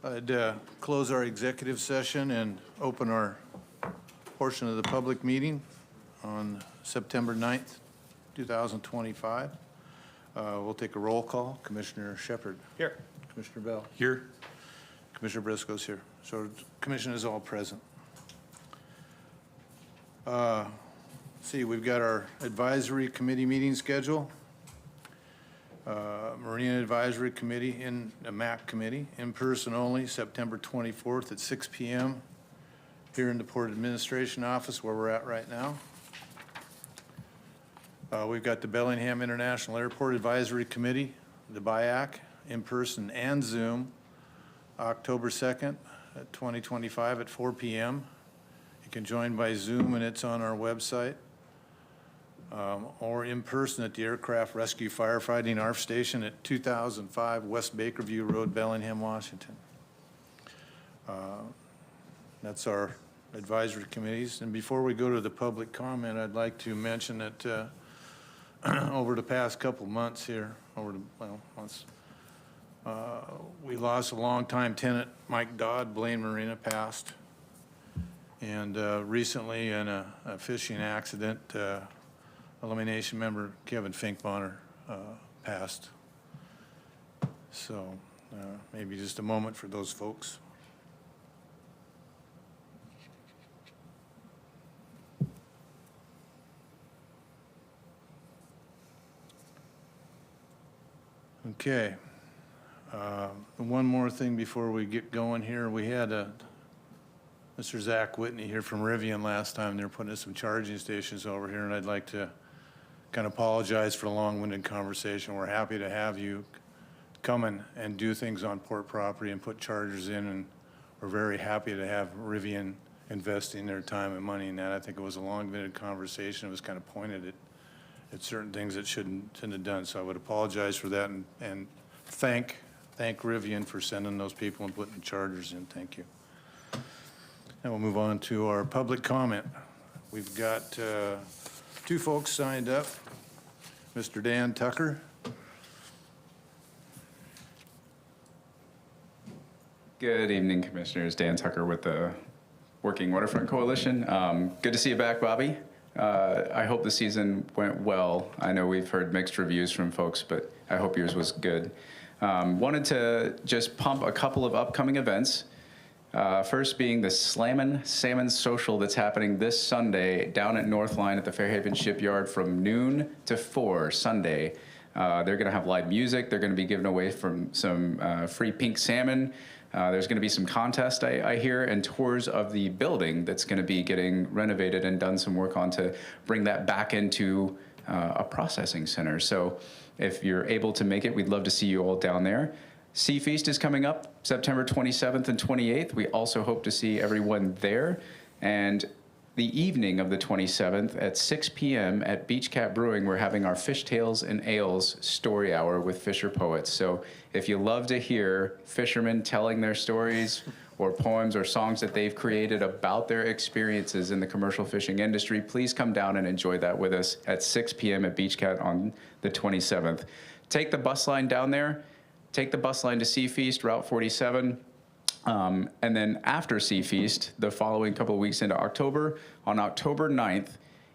I'd close our executive session and open our portion of the public meeting on September 9th, 2025. We'll take a roll call. Commissioner Shepard. Here. Commissioner Bell. Here. Commissioner Briscoe's here. So the commission is all present. See, we've got our advisory committee meeting schedule. Marina Advisory Committee in the MAC committee, in person only, September 24th at 6 p.m. here in the Port Administration Office where we're at right now. We've got the Bellingham International Airport Advisory Committee, the BIAC, in person and Zoom, October 2nd, 2025 at 4 p.m. You can join by Zoom and it's on our website. Or in person at the Aircraft Rescue Firefighting ARF Station at 2005 West Bakerview Road, Bellingham, Washington. That's our advisory committees. And before we go to the public comment, I'd like to mention that over the past couple months here, months, we lost a longtime tenant, Mike Dodd, Blaine Marina, passed. And recently in a fishing accident, elimination member Kevin Finkbonner passed. So maybe just a moment for those folks. Okay. One more thing before we get going here. We had Mr. Zach Whitney here from Rivian last time. They're putting in some charging stations over here, and I'd like to kind of apologize for the long-winded conversation. We're happy to have you come and do things on port property and put chargers in, and we're very happy to have Rivian investing their time and money in that. I think it was a long-winded conversation. It was kind of pointed at certain things that shouldn't have done. So I would apologize for that and thank Rivian for sending those people and putting the chargers in. Thank you. And we'll move on to our public comment. We've got two folks signed up. Mr. Dan Tucker. Good evening, Commissioners. Dan Tucker with the Working Waterfront Coalition. Good to see you back, Bobby. I hope the season went well. I know we've heard mixed reviews from folks, but I hope yours was good. Wanted to just pump a couple of upcoming events. First being the Slammin' Salmon Social that's happening this Sunday down at Northline at the Fairhaven Shipyard from noon to 4 Sunday. They're going to have live music. They're going to be giving away from some free pink salmon. There's going to be some contests, I hear, and tours of the building that's going to be getting renovated and done some work on to bring that back into a processing center. So if you're able to make it, we'd love to see you all down there. Sea Feast is coming up September 27th and 28th. We also hope to see everyone there. And the evening of the 27th at 6 p.m. at Beach Cat Brewing, we're having our Fish Tales and Ales story hour with Fisher Poets. So if you love to hear fishermen telling their stories or poems or songs that they've created about their experiences in the commercial fishing industry, please come down and enjoy that with us at 6 p.m. at Beach Cat on the 27th. Take the bus line down there. Take the bus line to Sea Feast, Route 47. And then after Sea Feast, the following couple of weeks into October, on October 9th,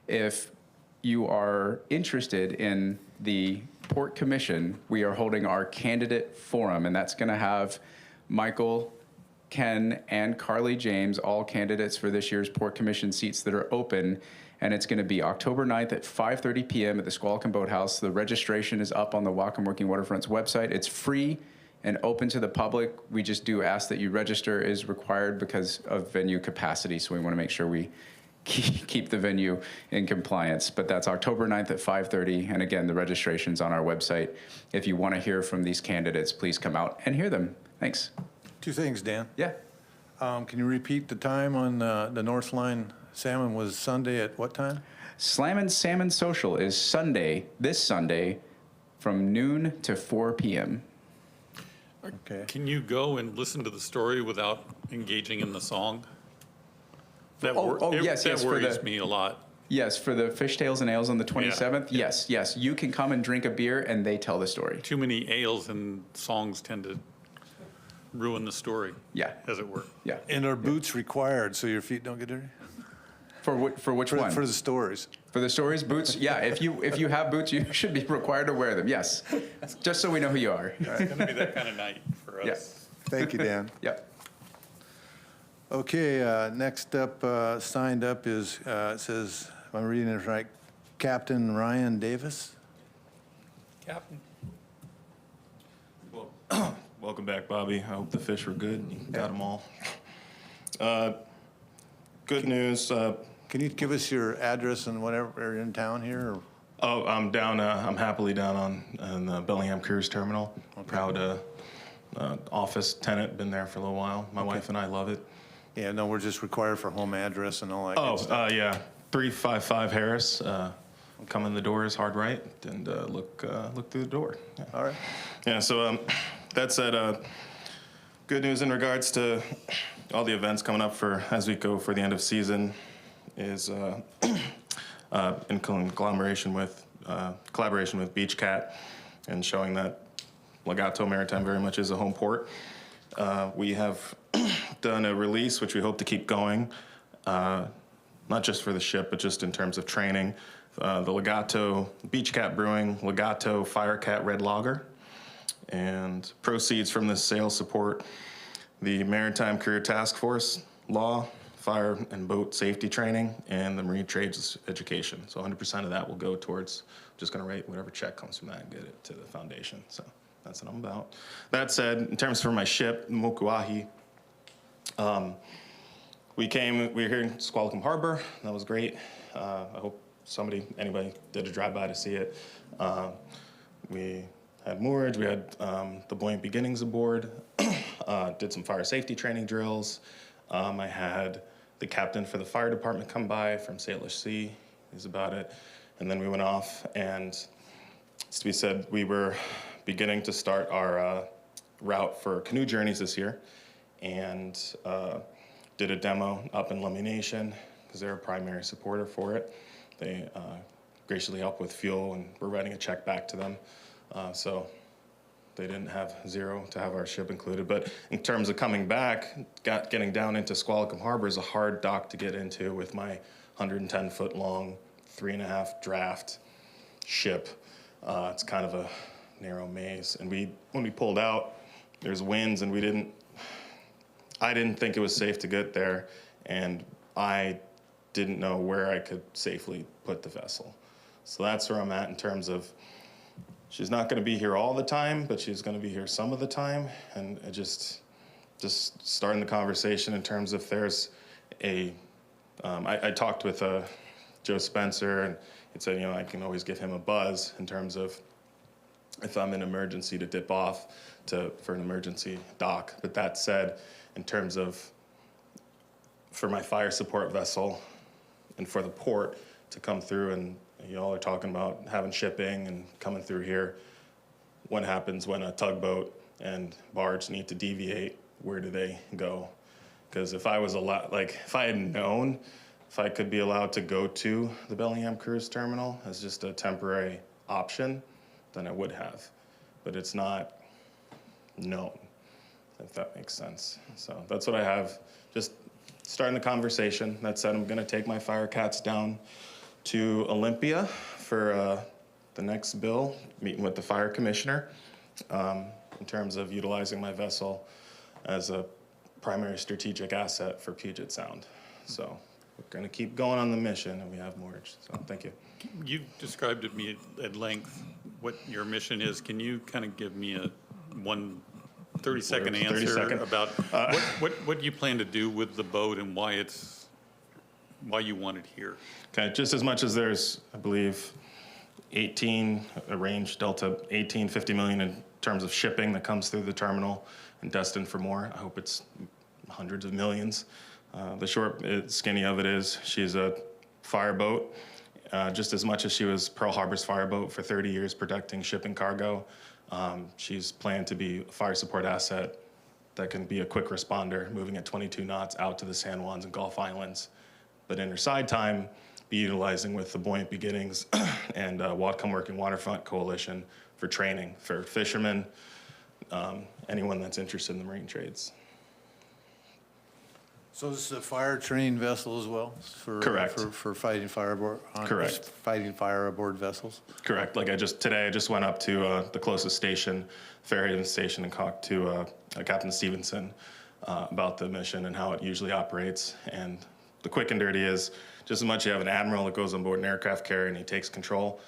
if you are interested in the Port Commission, we are holding our candidate forum, and that's going to have Michael, Ken, and Carly James, all candidates for this year's Port Commission seats that are open. And it's going to be October 9th at 5:30 p.m. at the Squalicum Boathouse. The registration is up on the Whatcom Working Waterfront's website. It's free and open to the public. We just do ask that you register is required because of venue capacity, so we want to make sure we keep the venue in compliance. But that's October 9th at 5:30, and again, the registration's on our website. If you want to hear from these candidates, please come out and hear them. Thanks. Two things, Dan. Yeah. Can you repeat the time on the Northline salmon was Sunday at what time? Slammin' Salmon Social is Sunday, this Sunday, from noon to 4 p.m. Okay. Can you go and listen to the story without engaging in the song? That Yes, that for worries me a lot. Yes, for the Fish Tales and Ales on the 27th. Yeah. Yes. You can come and drink a beer and they tell the story. Too many ales and songs tend to ruin the story, Yeah, as it were. yeah. And are boots required so your feet don't get dirty? For which one? For the stories. For the stories, boots? Yeah, if you have boots, you should be required to wear them, yes. Just so we know who you are. It's going to be that kind of night for us. Yeah. Thank you, Dan. Yep. Okay, next up, signed up is, it says, if I'm reading it right, Captain Ryan Davis. Captain. Welcome back, Bobby. I hope the fish were good. You got them all. Good news. Can you give us your address and whatever, are you in town here? Or? I'm down. I'm happily down on the Bellingham Cruise Terminal. Proud office tenant. Been there for a little while. My wife and I love it. Yeah, no, we're just required for home address and all that good stuff. Yeah. 355 Harris. Come in the door is hard right, and look through the door. Yeah. All right. Yeah, so that said, good news in regards to all the events coming up for as we go for the end of season is in collaboration with Beach Cat and showing that Legato Maritime very much is a home port. We have done a release which we hope to keep going, not just for the ship, but just in terms of training. The Legato Beach Cat Brewing Legato Firecat Red Lager, and proceeds from this sales support the Maritime Career Task Force law, fire and boat safety training, and the marine trades education. So 100% of that will go towards, just going to write whatever check comes from that and get it to the foundation. So that's what I'm about. That said, in terms for my ship, Mokuahi, we were here in Squalicum Harbor. That was great. I hope anybody did a drive-by to see it. We had moorage, we had the Buoyant Beginnings aboard, did some fire safety training drills. I had the captain for the fire department come by from Salish Sea, is about it. And then we went off, and as to be said, we were beginning to start our route for canoe journeys this year, and did a demo up in Lummi Nation, because they're a primary supporter for it. They graciously helped with fuel, and we're writing a check back to them. So they didn't have zero to have our ship included. But in terms of coming back, getting down into Squalicum Harbor is a hard dock to get into with my 110-foot long, 3.5 draft ship. It's kind of a narrow maze. And when we pulled out, there's winds, and I didn't think it was safe to get there, and I didn't know where I could safely put the vessel. So that's where I'm at in terms of, she's not going to be here all the time, but she's going to be here some of the time. And it just starting the conversation in terms of there's I talked with Joe Spencer, and he said, I can always give him a buzz in terms of if I'm in emergency to dip off for an emergency dock. But that said, in terms of for my fire support vessel and for the port to come through, and y'all are talking about having shipping and coming through here, what happens when a tugboat and barge need to deviate? Where do they go? Because if I had known if I could be allowed to go to the Bellingham Cruise Terminal as just a temporary option, then I would have. But it's not known, if that makes sense. So that's what I have. Just starting the conversation. That said, I'm gonna take my Firecats down to Olympia for the next bill, meeting with the fire commissioner in terms of utilizing my vessel as a primary strategic asset for Puget Sound. So we're gonna keep going on the mission, and we have mortgage. So thank you. You've described to me at length what your mission is. Can you kind of give me a 30-second answer 30-second. about what you plan to do with the boat and why you want it here? Okay, just as much as there's, I believe, 18, a range delta 50 million in terms of shipping that comes through the terminal and destined for more. I hope it's hundreds of millions. The short skinny of it is she's a fireboat, just as much as she was Pearl Harbor's fireboat for 30 years protecting shipping cargo. She's planned to be a fire support asset that can be a quick responder, moving at 22 knots out to the San Juans and Gulf Islands. But in her side time, be utilizing with the Buoyant Beginnings and Whatcom Working Waterfront Coalition for training for fishermen, anyone that's interested in the marine trades. So this is a fire trained vessel as well? Correct. For fighting fire aboard? Correct. Fighting fire aboard vessels? Correct. Like today I just went up to the closest station, Fairhaven Station, and talked to Captain Stevenson about the mission and how it usually operates. And the quick and dirty is, just as much you have an admiral that goes on board an aircraft carrier and he takes control.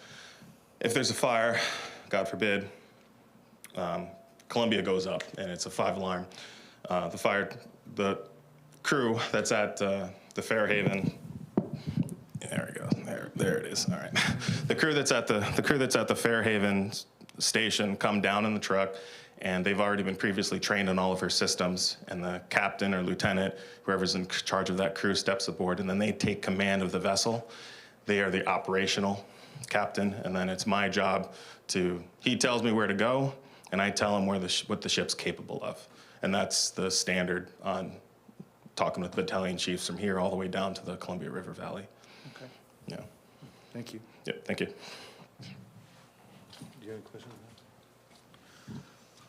If there's a fire, God forbid, Columbia goes up and it's a 5-alarm. The crew that's at the Fairhaven, there we go, there it is. All right, the crew that's at the Fairhaven station come down in the truck, and they've already been previously trained on all of her systems. And the captain or lieutenant, whoever's in charge of that crew, steps aboard, and then they take command of the vessel. They are the operational captain, and then it's my job he tells me where to go, and I tell him what the ship's capable of. And that's the standard on talking with battalion chiefs from here all the way down to the Columbia River Valley. Okay, Yeah. thank you. Yep, thank you. Do you have a question?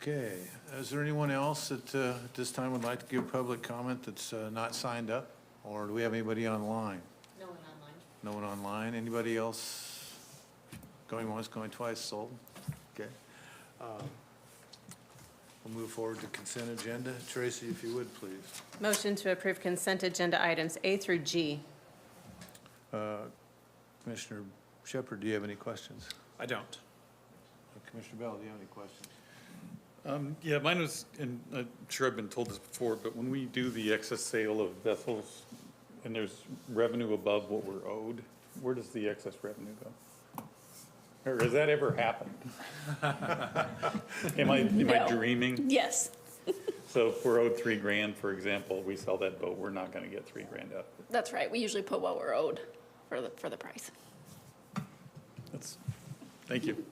Okay, is there anyone else that at this time would like to give public comment that's not signed up? Or do we have anybody online? No one online. No one online? Anybody else going once, going twice, sold? Okay. We'll move forward to consent agenda. Tracy, if you would, please. Motion to approve consent agenda items A through G. Commissioner Shepard, do you have any questions? I don't. Commissioner Bell, do you have any questions? Yeah, mine was, and I'm sure I've been told this before, but when we do the excess sale of vessels and there's revenue above what we're owed, where does the excess revenue go? Or has that ever happened? Am I dreaming? Yes, So if we're owed $3,000, for example, we sell that boat, we're not gonna get $3,000 up. that's right. We usually put what we're owed for the price. Thank you.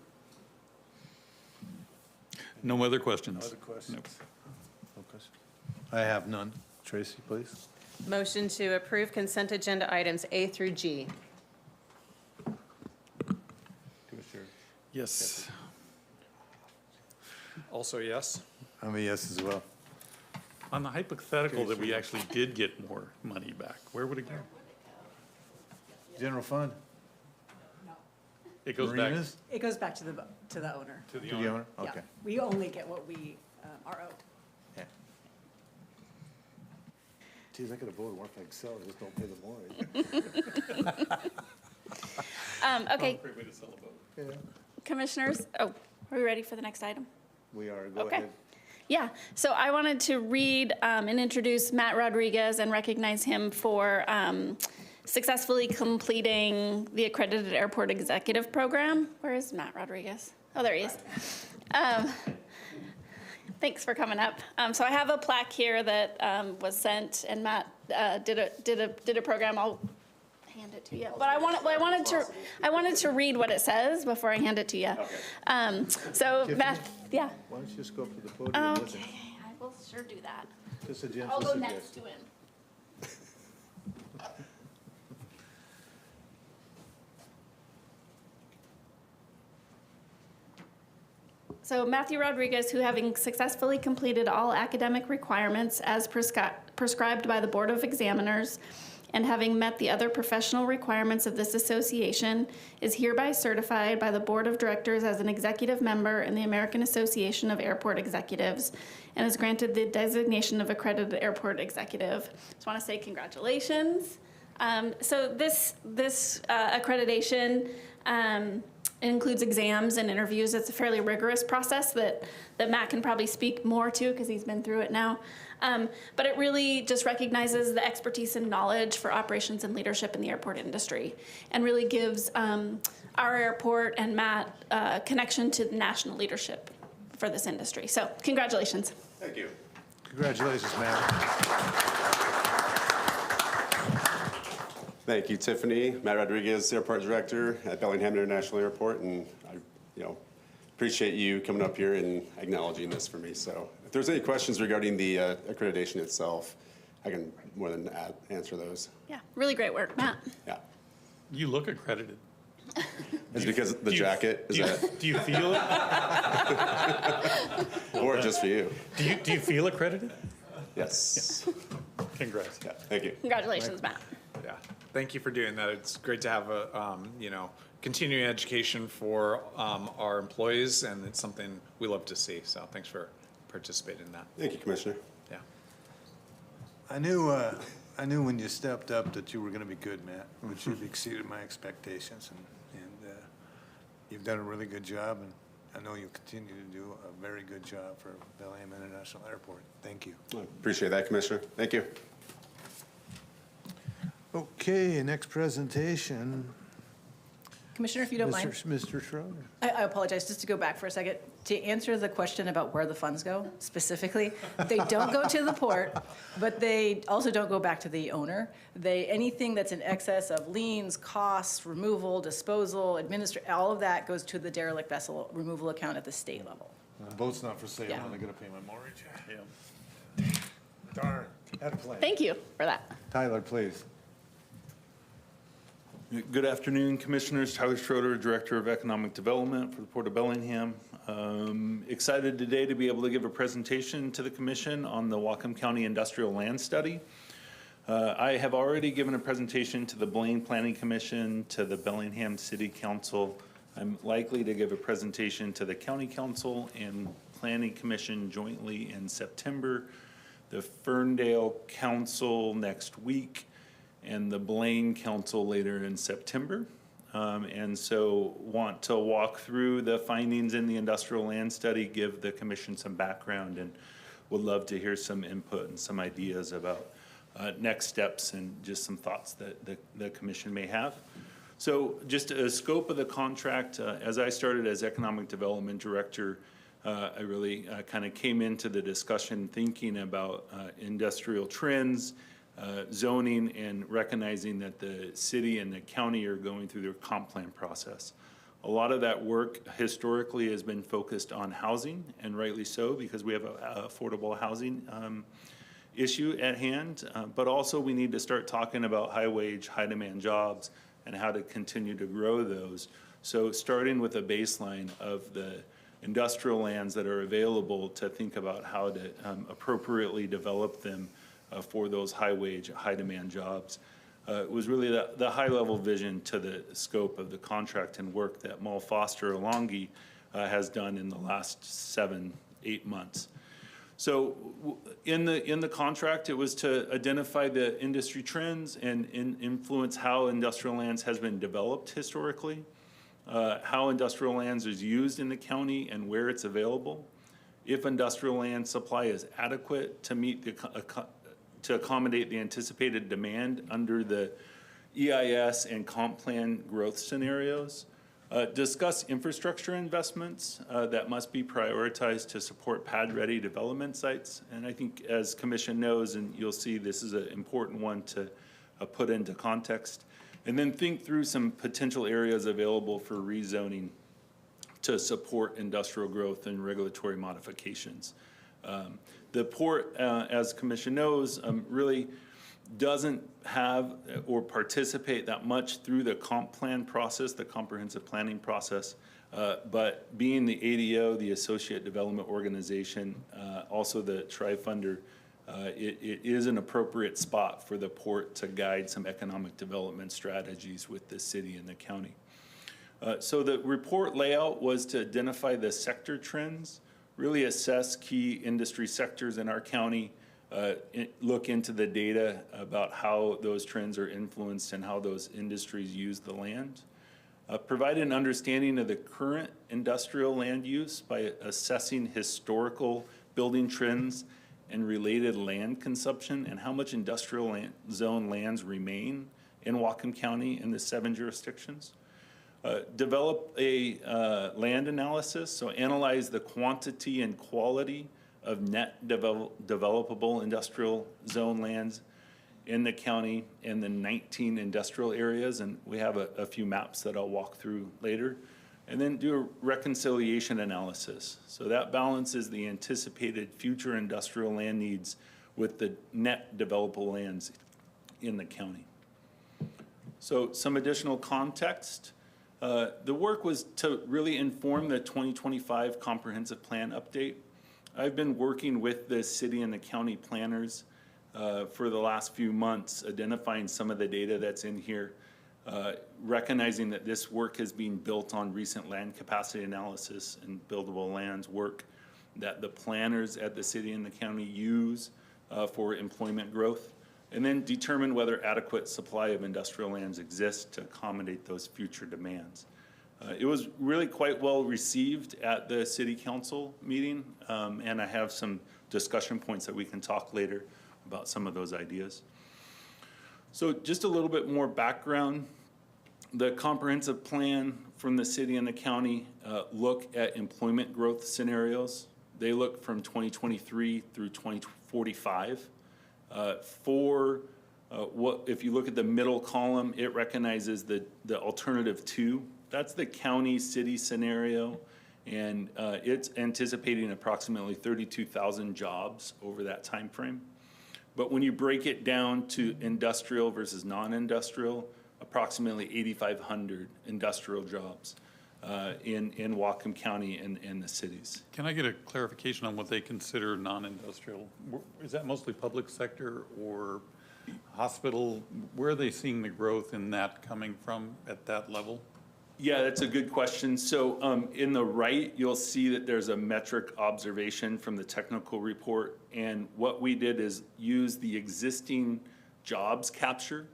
No other questions? Other questions? Nope. No questions? I have none. Tracy, please. Motion to approve consent agenda items A through G. Commissioner? Yes. Also, yes. I'm a yes as well. On the hypothetical that we actually did get more money back, where would it go? General fund? It goes back Marinas? It goes back to the owner. to the To the owner. owner? Yeah. Okay. We only get what we are owed. Yeah. Geez, I could have voted more if I excel, just don't pay the more. Okay, Great way to sell a boat. commissioners, are we ready for the next item? We are, go Okay. ahead. Yeah, so I wanted to read and introduce Matt Rodriguez and recognize him for successfully completing the Accredited Airport Executive Program. Where is Matt Rodriguez? Oh, there he is. Thanks for coming up. So I have a plaque here that was sent, and Matt did a program. I'll hand it to you. But I wanted to read what it says before I hand it to you. So Matt, yeah. Why don't you just go up to the podium with Okay, him? I will sure do that. Just a gentle I'll go suggestion. next to him. So Matthew Rodriguez, who having successfully completed all academic requirements as prescribed by the Board of Examiners and having met the other professional requirements of this association, is hereby certified by the Board of Directors as an executive member in the American Association of Airport Executives and is granted the designation of accredited airport executive. Just want to say congratulations. So this accreditation it includes exams and interviews. It's a fairly rigorous process that Matt can probably speak more to because he's been through it now. But it really just recognizes the expertise and knowledge for operations and leadership in the airport industry and really gives our airport and Matt a connection to national leadership for this industry. So congratulations. Thank you. Congratulations, Matt. Thank you, Tiffany. Matt Rodriguez, Airport Director at Bellingham International Airport, and I, appreciate you coming up here and acknowledging this for me. So, if there's any questions regarding the accreditation itself, I can more than answer those. Yeah, really great work, Matt. Yeah. You look accredited. It's because the jacket, is that, Do you feel it? or just for you? Do you feel accredited? Yes. Congrats. Yeah, thank you. Congratulations, Matt. Yeah, thank you for doing that. It's great to have a, continuing education for our employees, and it's something we love to see. So thanks for participating in that. Thank you, Commissioner. Yeah. I knew when you stepped up that you were gonna be good, Matt, which you've exceeded my expectations, and you've done a really good job, and I know you'll continue to do a very good job for Bellingham International Airport. Thank you. I appreciate that, Commissioner. Thank you. Okay, next presentation, Commissioner, if you don't mind, Mr. Schroeder. I apologize, just to go back for a second. To answer the question about where the funds go specifically, they don't go to the port, but they also don't go back to the owner. Anything that's in excess of liens, costs, removal, disposal, all of that goes to the derelict vessel removal account at the state level. Boat's not for sale, Yeah. I'm gonna pay my mortgage. Yeah. Darn, had a plan. Thank you for that. Tyler, please. Good afternoon, Commissioners. Tyler Schroeder, Director of Economic Development for the Port of Bellingham. Excited today to be able to give a presentation to the Commission on the Whatcom County Industrial Land Study. I have already given a presentation to the Blaine Planning Commission, to the Bellingham City Council. I'm likely to give a presentation to the County Council and Planning Commission jointly in September, the Ferndale Council next week, and the Blaine Council later in September. And so want to walk through the findings in the industrial land study, give the commission some background, and would love to hear some input and some ideas about next steps and just some thoughts that the commission may have. So just a scope of the contract, as I started as Economic Development Director, I really kind of came into the discussion thinking about industrial trends, zoning, and recognizing that the city and the county are going through their comp plan process. A lot of that work historically has been focused on housing, and rightly so, because we have an affordable housing issue at hand. But also we need to start talking about high wage, high demand jobs and how to continue to grow those. So starting with a baseline of the industrial lands that are available to think about how to appropriately develop them for those high wage, high demand jobs. Was really the high level vision to the scope of the contract and work that Mull Foster Alongi has done in the last 7-8 months. So in the contract, it was to identify the industry trends and influence how industrial lands has been developed historically, how industrial lands is used in the county and where it's available, if industrial land supply is adequate to meet to accommodate the anticipated demand under the EIS and comp plan growth scenarios. Discuss infrastructure investments that must be prioritized to support pad-ready development sites. And I think as Commission knows, and you'll see this is an important one to put into context. And then think through some potential areas available for rezoning to support industrial growth and regulatory modifications. The port, as Commission knows, really doesn't have or participate that much through the comp plan process, the comprehensive planning process. But being the ADO, the Associate Development Organization, also the tri-funder, it is an appropriate spot for the port to guide some economic development strategies with the city and the county. So the report layout was to identify the sector trends, really assess key industry sectors in our county, look into the data about how those trends are influenced and how those industries use the land. Provide an understanding of the current industrial land use by assessing historical building trends and related land consumption and how much industrial zone lands remain in Whatcom County in the 7 jurisdictions. Develop a land analysis, so analyze the quantity and quality of net developable industrial zone lands in the county and the 19 industrial areas, and we have a few maps that I'll walk through later. And then do a reconciliation analysis. So that balances the anticipated future industrial land needs with the net developable lands in the county. So some additional context. The work was to really inform the 2025 comprehensive plan update. I've been working with the city and the county planners for the last few months, identifying some of the data that's in here, recognizing that this work has been built on recent land capacity analysis and buildable lands work that the planners at the city and the county use for employment growth, and then determine whether adequate supply of industrial lands exists to accommodate those future demands. It was really quite well received at the city council meeting, and I have some discussion points that we can talk later about some of those ideas. So just a little bit more background. The comprehensive plan from the city and the county look at employment growth scenarios. They look from 2023 through 2045. If you look at the middle column, it recognizes the alternative 2. That's the county-city scenario, and it's anticipating approximately 32,000 jobs over that time frame. But when you break it down to industrial versus non-industrial, approximately 8,500 industrial jobs in Whatcom County and the cities. Can I get a clarification on what they consider non-industrial? Is that mostly public sector or hospital? Where are they seeing the growth in that coming from at that level? Yeah, that's a good question. So in the right, you'll see that there's a metric observation from the technical report. And what we did is use the existing jobs capture.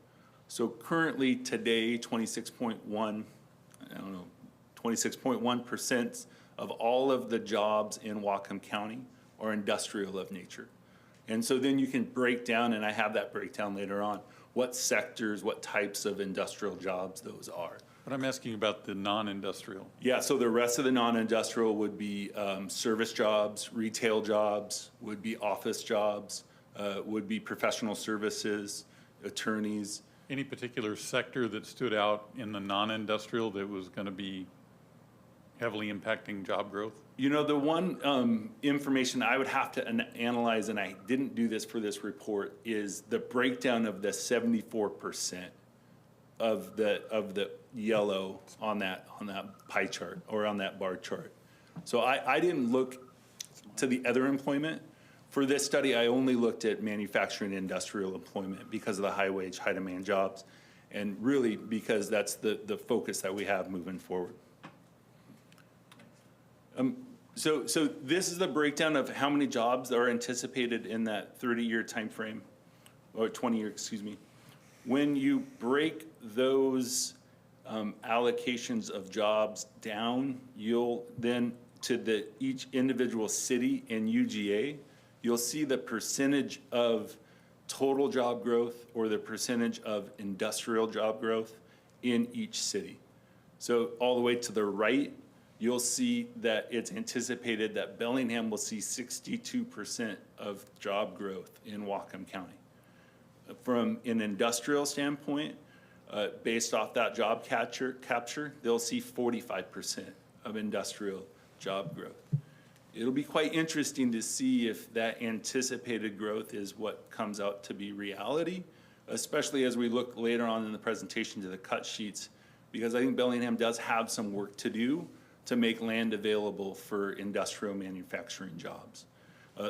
So currently today, 26.1% of all of the jobs in Whatcom County are industrial of nature. And so then you can break down, and I have that breakdown later on, what sectors, what types of industrial jobs those are. But I'm asking about the non-industrial. Yeah, so the rest of the non-industrial would be service jobs, retail jobs, would be office jobs, would be professional services, attorneys. Any particular sector that stood out in the non-industrial that was going to be heavily impacting job growth? You know, the one information I would have to analyze, and I didn't do this for this report, is the breakdown of the 74% of the yellow on that pie chart or on that bar chart. So I didn't look to the other employment. For this study, I only looked at manufacturing and industrial employment because of the high wage, high demand jobs, and really because that's the focus that we have moving forward. So this is the breakdown of how many jobs are anticipated in that 30-year time frame, or 20-year, excuse me. When you break those allocations of jobs down, you'll then to each individual city and UGA, you'll see the percentage of total job growth or the percentage of industrial job growth in each city. So all the way to the right, you'll see that it's anticipated that Bellingham will see 62% of job growth in Whatcom County. From an industrial standpoint, based off that job capture, they'll see 45% of industrial job growth. It'll be quite interesting to see if that anticipated growth is what comes out to be reality, especially as we look later on in the presentation to the cut sheets, because I think Bellingham does have some work to do to make land available for industrial manufacturing jobs.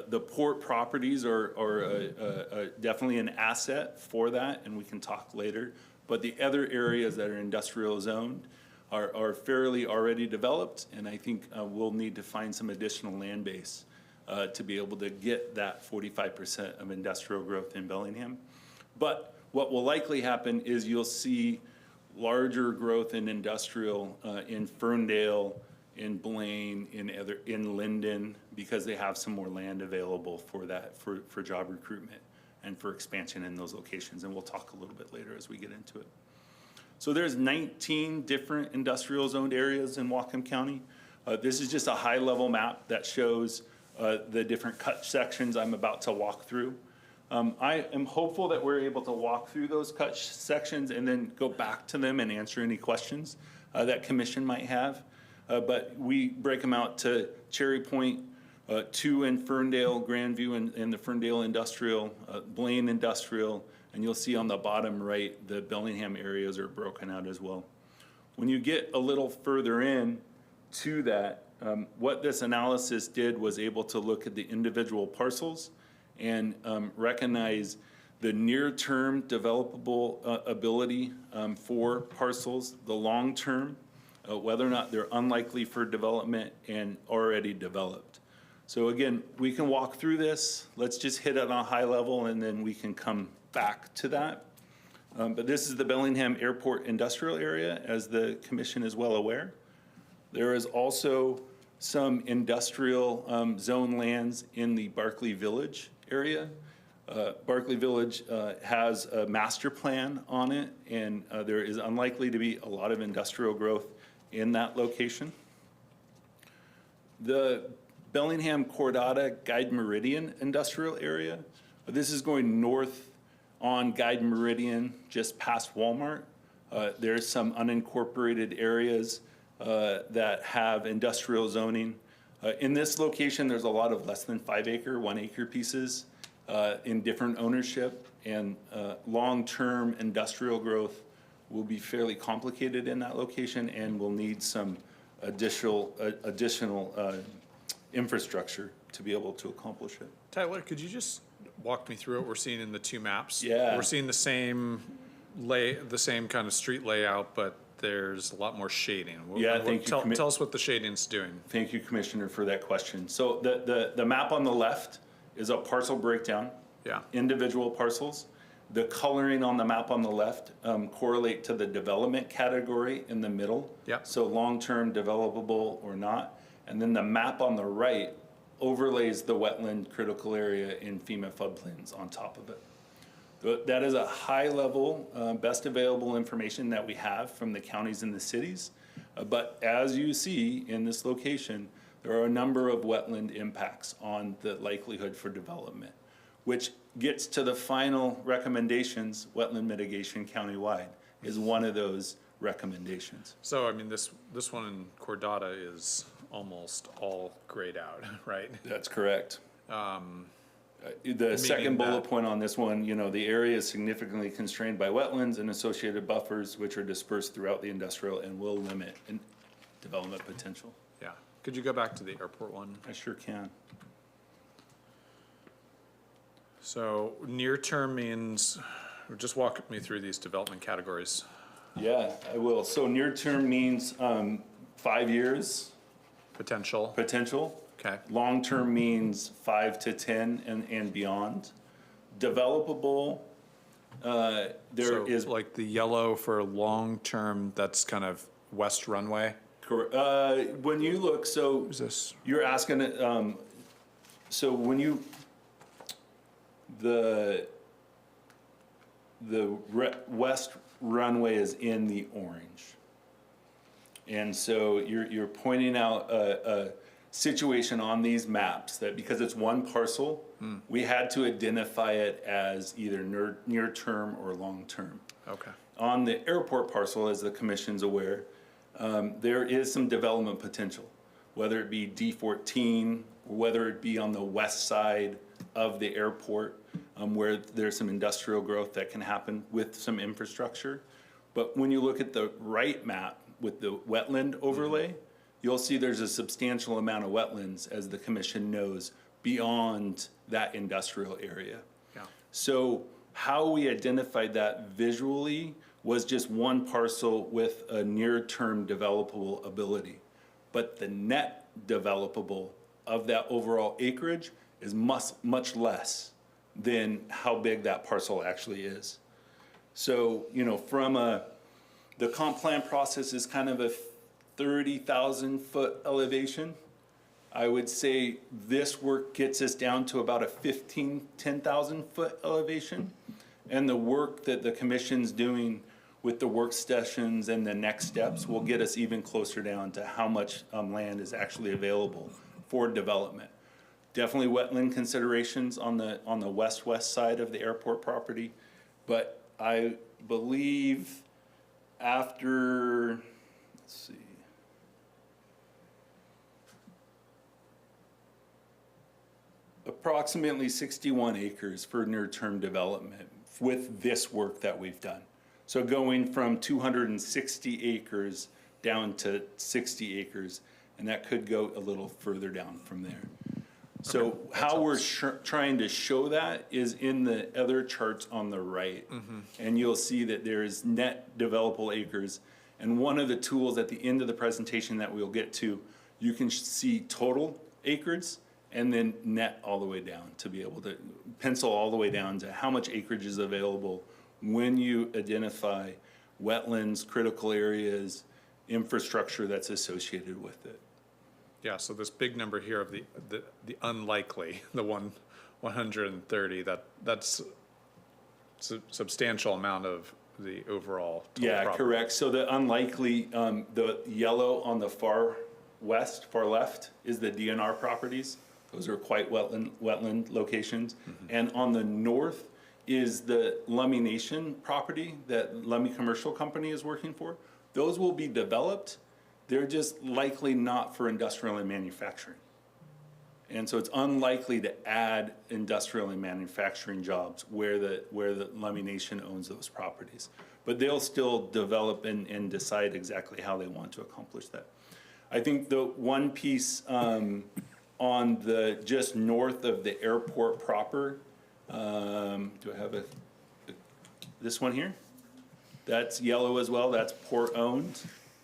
The port properties are definitely an asset for that, and we can talk later. But the other areas that are industrial zoned are fairly already developed, and I think we'll need to find some additional land base to be able to get that 45% of industrial growth in Bellingham. But what will likely happen is you'll see larger growth in industrial in Ferndale, in Blaine, in Linden, because they have some more land available for that, for job recruitment and for expansion in those locations. And we'll talk a little bit later as we get into it. So there's 19 different industrial zoned areas in Whatcom County. This is just a high level map that shows the different cut sections I'm about to walk through. I am hopeful that we're able to walk through those cut sections and then go back to them and answer any questions that commission might have. But we break them out to Cherry Point, 2 in Ferndale, Grandview in the Ferndale Industrial, Blaine Industrial, and you'll see on the bottom right, the Bellingham areas are broken out as well. When you get a little further in to that, what this analysis did was able to look at the individual parcels and recognize the near-term developable ability for parcels, the long-term, whether or not they're unlikely for development and already developed. So again, we can walk through this. Let's just hit it on a high level and then we can come back to that. But this is the Bellingham Airport Industrial Area, as the commission is well aware. There is also some industrial zone lands in the Barclay Village area. Barclay Village has a master plan on it, and there is unlikely to be a lot of industrial growth in that location. The Bellingham Cordata Guide Meridian Industrial Area, this is going north on Guide Meridian, just past Walmart. There's some unincorporated areas that have industrial zoning. In this location, there's a lot of less than 5 acre, 1 acre pieces in different ownership, and long-term industrial growth will be fairly complicated in that location and will need some additional infrastructure to be able to accomplish it. Tyler, could you just walk me through what we're seeing in the two maps? Yeah. We're seeing the same kind of street layout, but there's a lot more shading. Yeah, thank you. Tell us what the shading's doing. Thank you, Commissioner, for that question. So the map on the left is a parcel breakdown. Yeah. Individual parcels. The coloring on the map on the left correlate to the development category in the middle. Yeah. So long-term developable or not. And then the map on the right overlays the wetland critical area in FEMA floodplains on top of it. That is a high-level, best available information that we have from the counties and the cities. But as you see in this location, there are a number of wetland impacts on the likelihood for development, which gets to the final recommendations. Wetland mitigation countywide is one of those recommendations. So, I mean, this one in Cordata is almost all grayed out, right? That's correct. The second bullet point on this one, the area is significantly constrained by wetlands and associated buffers, which are dispersed throughout the industrial and will limit development potential. Yeah. Could you go back to the airport one? I sure can. So near term means, just walk me through these development categories. Yeah, I will. So near term means 5 years Potential. Okay. Long term means 5 to 10 and beyond. Developable, there is like the yellow for long term, that's kind of west runway. when you look, so Is this? you're asking, so when you, the west runway is in the orange. And so you're pointing out a situation on these maps that because it's one parcel, we had to identify it as either near term or long term. Okay. On the airport parcel, as the commission's aware, there is some development potential, whether it be D14, or whether it be on the west side of the airport, where there's some industrial growth that can happen with some infrastructure. But when you look at the right map with the wetland overlay, you'll see there's a substantial amount of wetlands, as the commission knows, beyond that industrial area. Yeah. So how we identified that visually was just one parcel with a near-term developable ability. But the net developable of that overall acreage is much less than how big that parcel actually is. So, from the comp plan process is kind of a 30,000 foot elevation. I would say this work gets us down to about a 10,000 foot elevation. And the work that the commission's doing with the work sessions and the next steps will get us even closer down to how much land is actually available for development. Definitely wetland considerations on the west side of the airport property, but I believe after, let's see, approximately 61 acres for near-term development with this work that we've done. So going from 260 acres down to 60 acres, and that could go a little further down from there. So how we're trying to show that is in the other charts on the right. And you'll see that there is net developable acres. And one of the tools at the end of the presentation that we'll get to, you can see total acres and then net all the way down to be able to pencil all the way down to how much acreage is available when you identify wetlands, critical areas, infrastructure that's associated with it. Yeah, so this big number here of the unlikely, the 130, that's substantial amount of the overall total Yeah, property. correct. So the unlikely, the yellow on the far left is the DNR properties. Those are quite wetland locations. And on the north is the Lummi Nation property that Lummi Commercial Company is working for. Those will be developed. They're just likely not for industrial and manufacturing. And so it's unlikely to add industrial and manufacturing jobs where the Lummi Nation owns those properties. But they'll still develop and decide exactly how they want to accomplish that. I think the one piece on the just north of the airport proper, do I have this one here? That's yellow as well, that's port owned.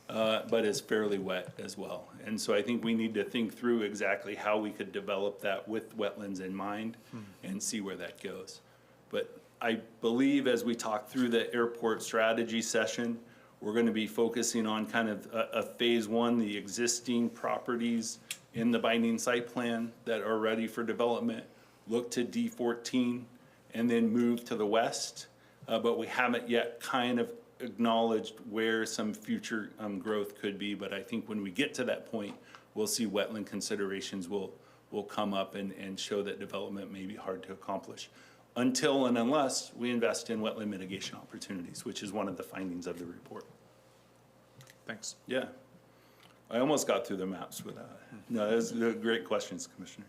But is fairly wet as well. And so I think we need to think through exactly how we could develop that with wetlands in mind and see where that goes. But I believe as we talk through the airport strategy session, we're going to be focusing on kind of a phase one, the existing properties in the binding site plan that are ready for development, look to D14 and then move to the west. But we haven't yet kind of acknowledged where some future growth could be, but I think when we get to that point, we'll see wetland considerations will come up and show that development may be hard to accomplish until and unless we invest in wetland mitigation opportunities, which is one of the findings of the report. Thanks. Yeah, I almost got through the maps with that. No, those are great questions, Commissioner.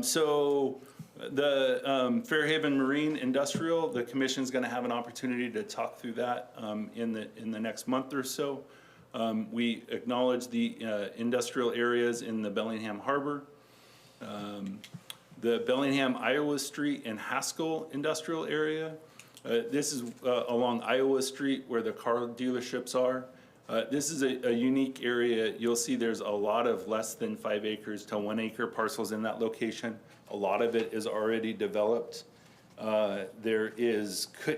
So the Fairhaven Marine Industrial, the commission's going to have an opportunity to talk through that in the next month or so. We acknowledge the industrial areas in the Bellingham Harbor, the Bellingham, Iowa Street and Haskell industrial area. This is along Iowa Street where the car dealerships are. This is a unique area. You'll see there's a lot of less than 5 acres to 1 acre parcels in that location. A lot of it is already developed. There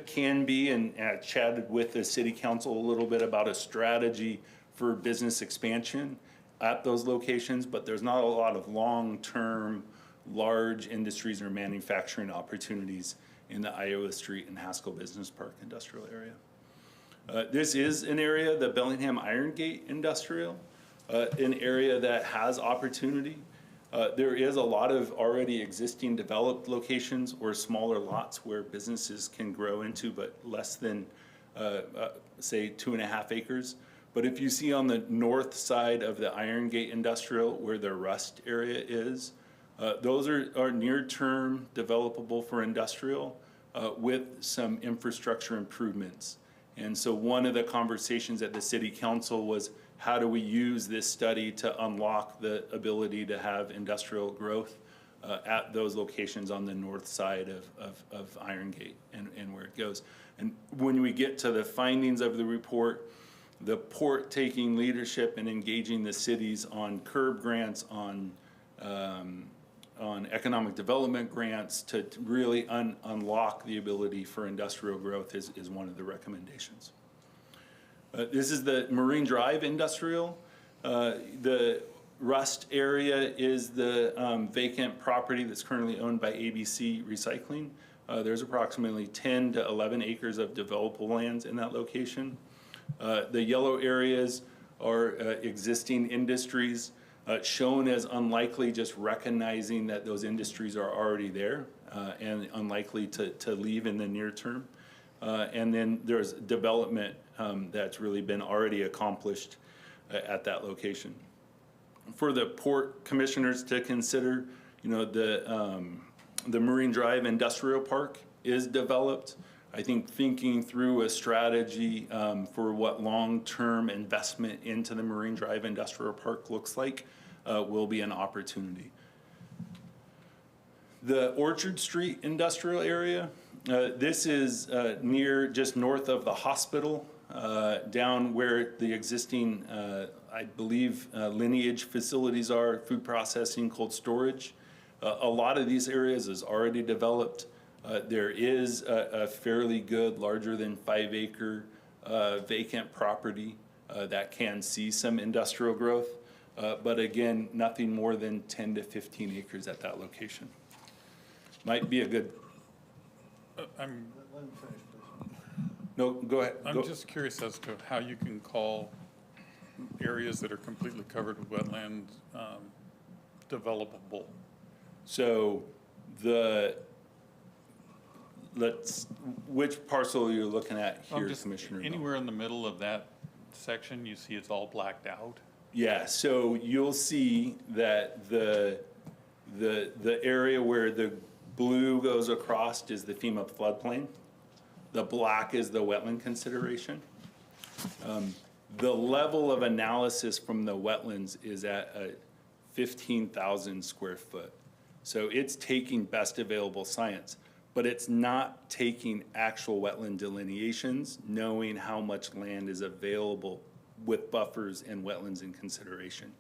can be, and I chatted with the city council a little bit about a strategy for business expansion at those locations, but there's not a lot of long-term, large industries or manufacturing opportunities in the Iowa Street and Haskell Business Park industrial area. This is an area, the Bellingham Iron Gate Industrial, an area that has opportunity. There is a lot of already existing developed locations or smaller lots where businesses can grow into, but less than, say, 2.5 acres. But if you see on the north side of the Iron Gate Industrial where the Rust area is, those are near-term developable for industrial with some infrastructure improvements. And so one of the conversations at the city council was how do we use this study to unlock the ability to have industrial growth at those locations on the north side of Iron Gate and where it goes. And when we get to the findings of the report, the port taking leadership and engaging the cities on CURB grants, on economic development grants to really unlock the ability for industrial growth is one of the recommendations. This is the Marine Drive Industrial. The Rust area is the vacant property that's currently owned by ABC Recycling. There's approximately 10 to 11 acres of developable lands in that location. The yellow areas are existing industries. Shown as unlikely, just recognizing that those industries are already there and unlikely to leave in the near term. And then there's development that's really been already accomplished at that location. For the port commissioners to consider, the Marine Drive Industrial Park is developed. I think thinking through a strategy for what long-term investment into the Marine Drive Industrial Park looks like will be an opportunity. The Orchard Street industrial area, this is just north of the hospital, down where the existing, I believe, Lineage facilities are, food processing, cold storage. A lot of these areas is already developed. There is a fairly good, larger than 5 acre vacant property that can see some industrial growth. But again, nothing more than 10 to 15 acres at that location. Might be a good, no, go ahead. I'm just curious as to how you can call areas that are completely covered with wetlands developable. So which parcel are you looking at I'm here, just, Commissioner? anywhere in the middle of that section, you see it's all blacked out. Yeah, so you'll see that the area where the blue goes across is the FEMA floodplain. The black is the wetland consideration. The level of analysis from the wetlands is at 15,000 square foot. So it's taking best available science, but it's not taking actual wetland delineations, knowing how much land is available with buffers and wetlands in consideration.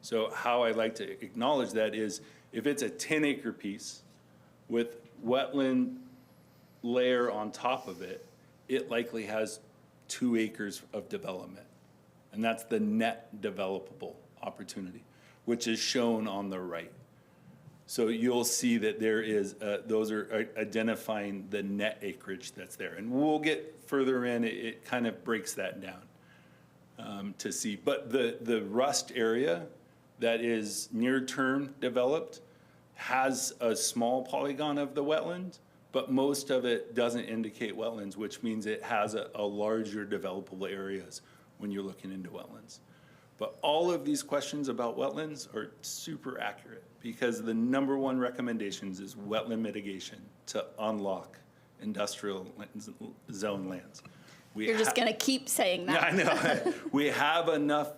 So how I like to acknowledge that is if it's a 10-acre piece with wetland layer on top of it, it likely has 2 acres of development. And that's the net developable opportunity, which is shown on the right. So you'll see that there is, those are identifying the net acreage that's there. And we'll get further in, it kind of breaks that down to see. But the rust area that is near-term developed has a small polygon of the wetland, but most of it doesn't indicate wetlands, which means it has a larger developable areas when you're looking into wetlands. But all of these questions about wetlands are super accurate because the #1 recommendations is wetland mitigation to unlock industrial zone lands. You're just going to keep saying that. I know. We have enough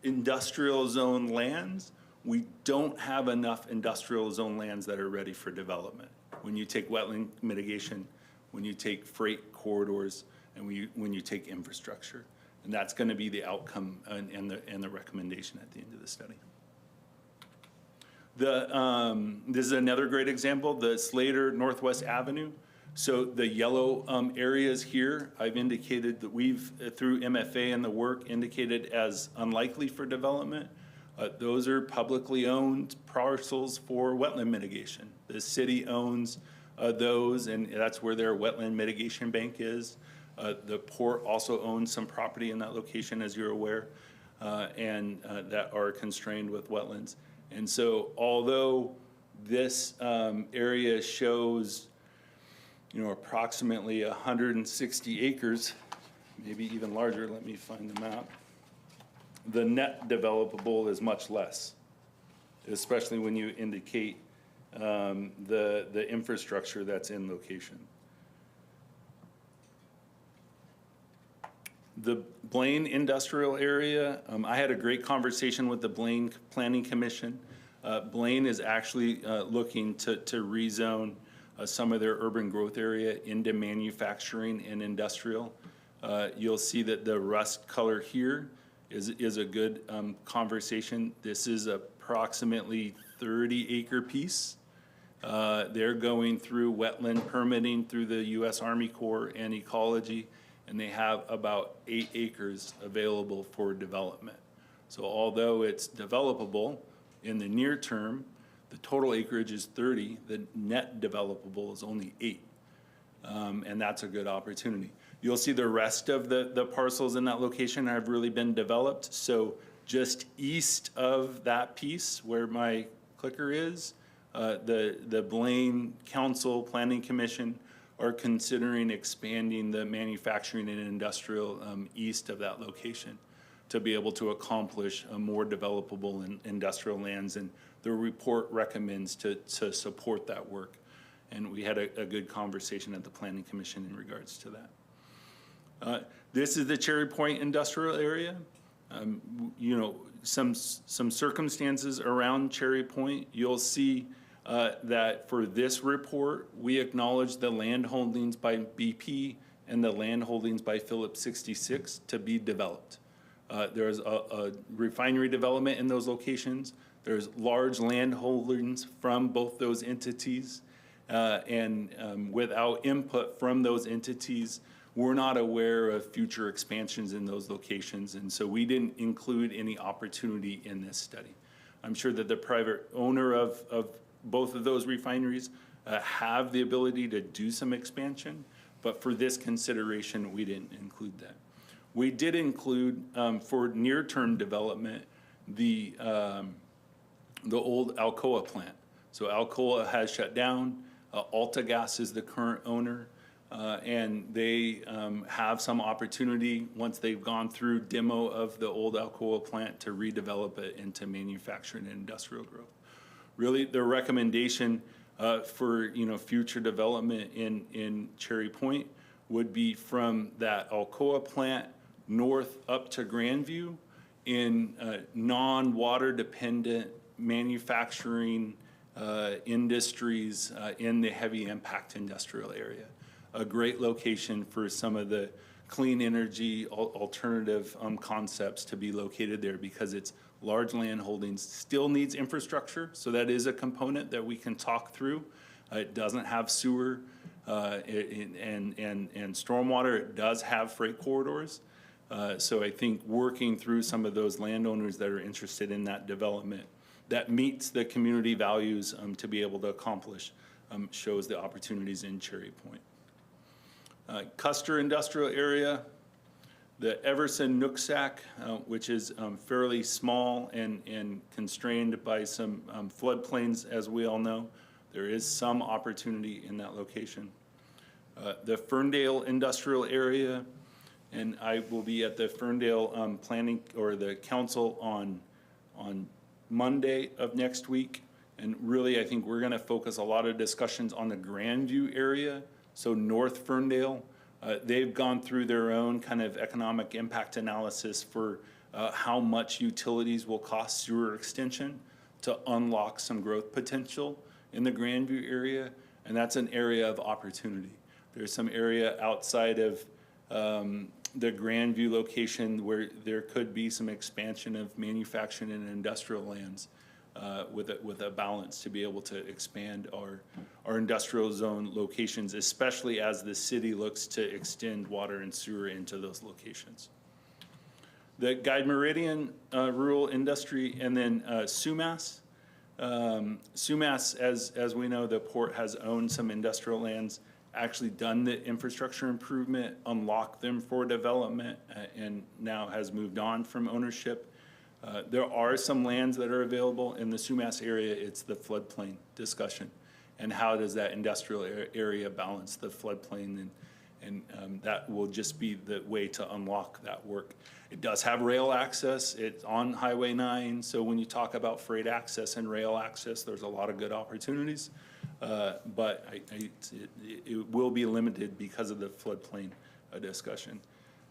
industrial zone lands. We don't have enough industrial zone lands that are ready for development. When you take wetland mitigation, when you take freight corridors, and when you take infrastructure. And that's going to be the outcome and the recommendation at the end of the study. This is another great example, the Slater Northwest Avenue. So the yellow areas here, I've indicated that we've, through MFA and the work, indicated as unlikely for development. Those are publicly owned parcels for wetland mitigation. The city owns those, and that's where their wetland mitigation bank is. The port also owns some property in that location, as you're aware, and that are constrained with wetlands. And so although this area shows, approximately 160 acres, maybe even larger, let me find the map, the net developable is much less, especially when you indicate the infrastructure that's in location. The Blaine industrial area, I had a great conversation with the Blaine Planning Commission. Blaine is actually looking to rezone some of their urban growth area into manufacturing and industrial. You'll see that the rust color here is a good conversation. This is approximately 30-acre piece. They're going through wetland permitting through the U.S. Army Corps and Ecology, and they have about 8 acres available for development. So although it's developable in the near term, the total acreage is 30, the net developable is only 8. And that's a good opportunity. You'll see the rest of the parcels in that location have really been developed. So just east of that piece where my clicker is, the Blaine Council Planning Commission are considering expanding the manufacturing and industrial east of that location to be able to accomplish a more developable industrial lands. And the report recommends to support that work. And we had a good conversation at the Planning Commission in regards to that. This is the Cherry Point industrial area. You know, some circumstances around Cherry Point, you'll see that for this report, we acknowledge the land holdings by BP and the land holdings by Phillips 66 to be developed. There's a refinery development in those locations. There's large land holdings from both those entities. Without input from those entities, we're not aware of future expansions in those locations. And so we didn't include any opportunity in this study. I'm sure that the private owner of both of those refineries have the ability to do some expansion, but for this consideration, we didn't include that. We did include for near-term development the old Alcoa plant. So Alcoa has shut down. AltaGas is the current owner, and they have some opportunity once they've gone through demo of the old Alcoa plant to redevelop it into manufacturing and industrial growth. Really, the recommendation for future development in Cherry Point would be from that Alcoa plant north up to Grandview in non-water dependent manufacturing industries in the heavy impact industrial area. A great location for some of the clean energy alternative concepts to be located there because it's large land holdings, still needs infrastructure, so that is a component that we can talk through. It doesn't have sewer and stormwater. It does have freight corridors. So I think working through some of those landowners that are interested in that development that meets the community values to be able to accomplish shows the opportunities in Cherry Point. Custer Industrial Area, the Everson Nooksack, which is fairly small and constrained by some floodplains, as we all know. There is some opportunity in that location. The Ferndale Industrial Area, and I will be at the Ferndale planning or the council on Monday of next week. And really, I think we're going to focus a lot of discussions on the Grandview area. So North Ferndale, they've gone through their own kind of economic impact analysis for how much utilities will cost sewer extension to unlock some growth potential in the Grandview area. And that's an area of opportunity. There's some area outside of the Grandview location where there could be some expansion of manufacturing and industrial lands with a balance to be able to expand our industrial zone locations, especially as the city looks to extend water and sewer into those locations. The Guide Meridian rural industry, and then Sumas. Sumas, as we know, the port has owned some industrial lands, actually done the infrastructure improvement, unlocked them for development, and now has moved on from ownership. There are some lands that are available in the Sumas area. It's the floodplain discussion. And how does that industrial area balance the floodplain? And that will just be the way to unlock that work. It does have rail access. It's on Highway 9. So when you talk about freight access and rail access, there's a lot of good opportunities. But it will be limited because of the floodplain discussion.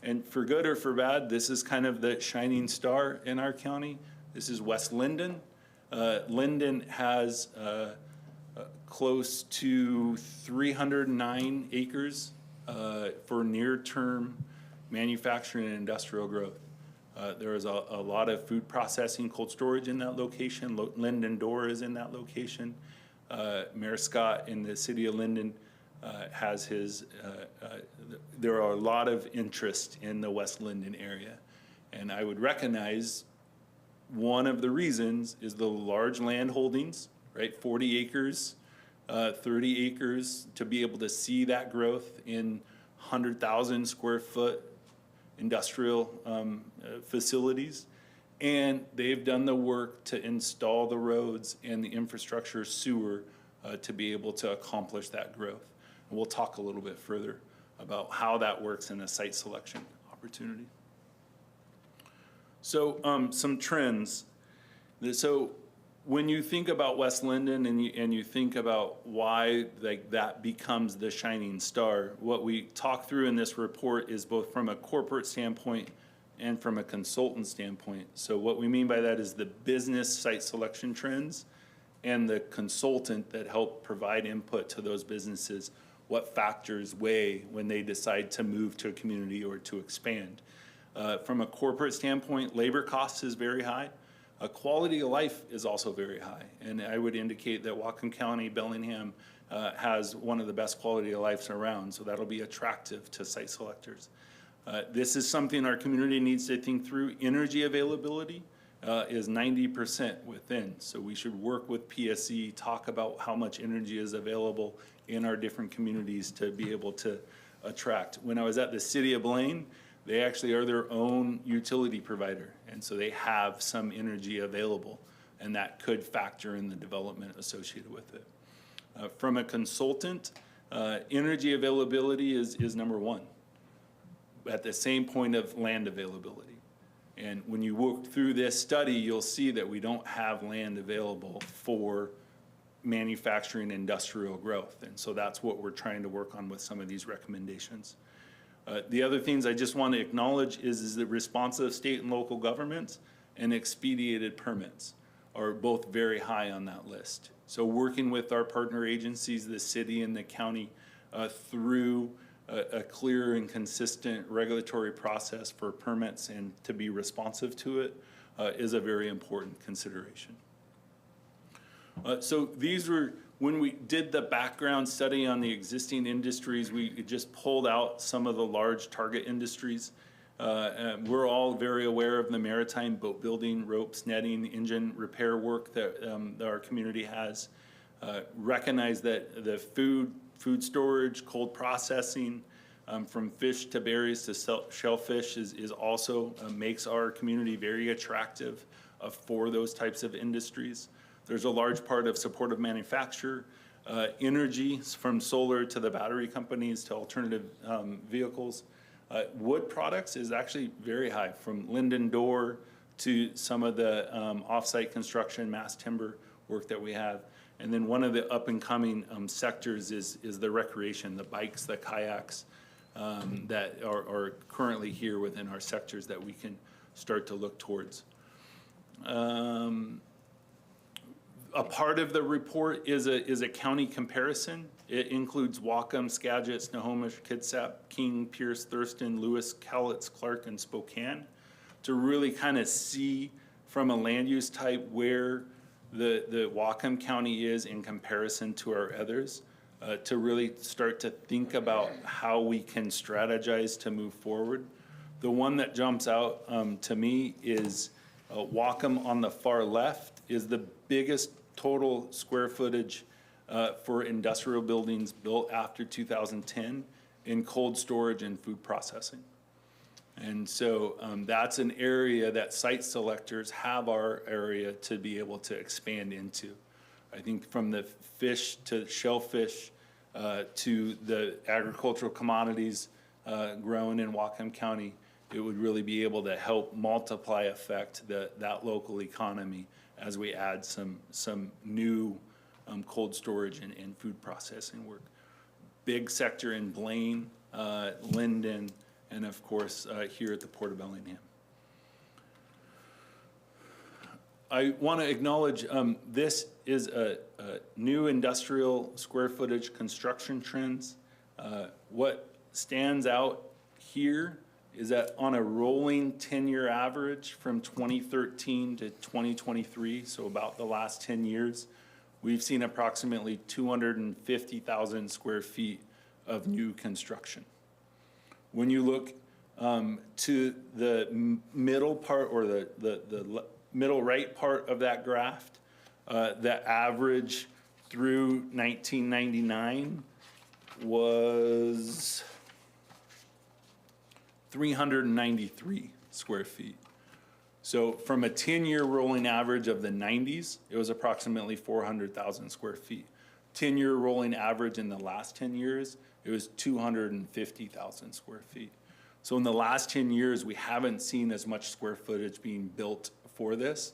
And for good or for bad, this is kind of the shining star in our county. This is West Linden. Linden has close to 309 acres for near-term manufacturing and industrial growth. There is a lot of food processing, cold storage in that location. Linden Door is in that location. Mayor Scott in the city of Linden has his, there are a lot of interest in the West Linden area. And I would recognize one of the reasons is the large land holdings, right? 40 acres, 30 acres, to be able to see that growth in 100,000 square foot industrial facilities. And they've done the work to install the roads and the infrastructure sewer to be able to accomplish that growth. And we'll talk a little bit further about how that works in a site selection opportunity. So some trends. So when you think about West Linden and you think about why like that becomes the shining star, what we talk through in this report is both from a corporate standpoint and from a consultant standpoint. So what we mean by that is the business site selection trends and the consultant that help provide input to those businesses, what factors weigh when they decide to move to a community or to expand. From a corporate standpoint, labor costs is very high. Quality of life is also very high. And I would indicate that Whatcom County, Bellingham has one of the best quality of lives around, so that'll be attractive to site selectors. This is something our community needs to think through. Energy availability is 90% within, so we should work with PSE, talk about how much energy is available in our different communities to be able to attract. When I was at the City of Blaine, they actually are their own utility provider, and so they have some energy available, and that could factor in the development associated with it. From a consultant, energy availability is number one, at the same point of land availability. And when you work through this study, you'll see that we don't have land available for manufacturing industrial growth, and so that's what we're trying to work on with some of these recommendations. The other things I just want to acknowledge is the responsive state and local governments and expedited permits are both very high on that list. So working with our partner agencies, the city and the county, through a clear and consistent regulatory process for permits and to be responsive to it is a very important consideration. So these were, when we did the background study on the existing industries, we just pulled out some of the large target industries. We're all very aware of the maritime boat building, ropes, netting, engine repair work that our community has. Recognize that the food storage, cold processing, from fish to berries to shellfish is also makes our community very attractive for those types of industries. There's a large part of supportive manufacture, energy from solar to the battery companies to alternative vehicles. Wood products is actually very high, from linden door to some of the off-site construction, mass timber work that we have. And then one of the up-and-coming sectors is the recreation, the bikes, the kayaks that are currently here within our sectors that we can start to look towards. A part of the report is a county comparison. It includes Whatcom, Skagit, Snohomish, Kitsap, King, Pierce, Thurston, Lewis, Cowlitz, Clark, and Spokane to really kind of see from a land use type where the Whatcom County is in comparison to our others, to really start to think about how we can strategize to move forward. The one that jumps out to me is Whatcom on the far left is the biggest total square footage for industrial buildings built after 2010 in cold storage and food processing. And so that's an area that site selectors have our area to be able to expand into. I think from the fish to shellfish to the agricultural commodities grown in Whatcom County, it would really be able to help multiply affect that local economy as we add some new cold storage and food processing work. Big sector in Blaine, Linden, and of course here at the Port of Bellingham. I want to acknowledge this is a new industrial square footage construction trends. What stands out here is that on a rolling 10-year average from 2013 to 2023, so about the last 10 years, we've seen approximately 250,000 square feet of new construction. When you look to the middle part or the middle right part of that graph, the average through 1999 was 393 square feet. So from a 10-year rolling average of the 90s, it was approximately 400,000 square feet. 10-year rolling average in the last 10 years, it was 250,000 square feet. So in the last 10 years, we haven't seen as much square footage being built for this.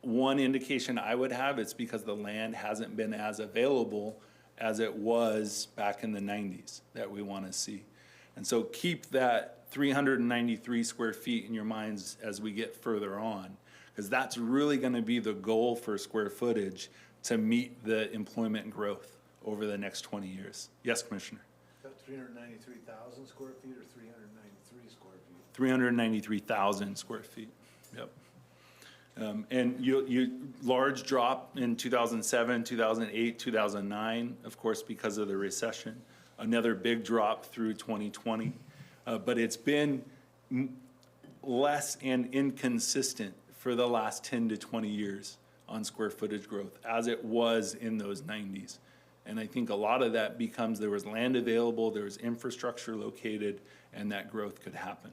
one indication I would have, it's because the land hasn't been as available as it was back in the 90s that we want to see. And so keep that 393 square feet in your minds as we get further on, because that's really going to be the goal for square footage to meet the employment growth over the next 20 years. Yes, Commissioner? Is that 393,000 square feet or 393 square feet? 393,000 square feet, yep. And you large drop in 2007, 2008, 2009, of course, because of the recession. Another big drop through 2020. But it's been less and inconsistent for the last 10 to 20 years on square footage growth, as it was in those 90s. And I think a lot of that becomes there was land available, there was infrastructure located, and that growth could happen.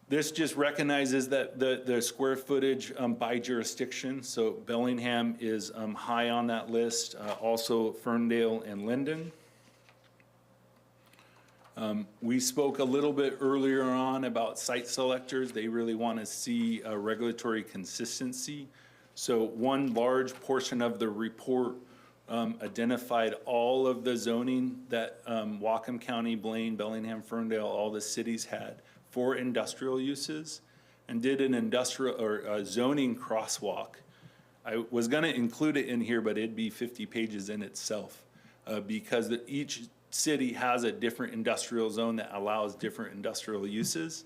This just recognizes that the square footage by jurisdiction. So Bellingham is high on that list, also Ferndale and Linden. We spoke a little bit earlier on about site selectors. They really want to see regulatory consistency. So one large portion of the report identified all of the zoning that Whatcom County, Blaine, Bellingham, Ferndale, all the cities had for industrial uses, and did an industrial or zoning crosswalk. I was going to include it in here, but it'd be 50 pages in itself because each city has a different industrial zone that allows different industrial uses.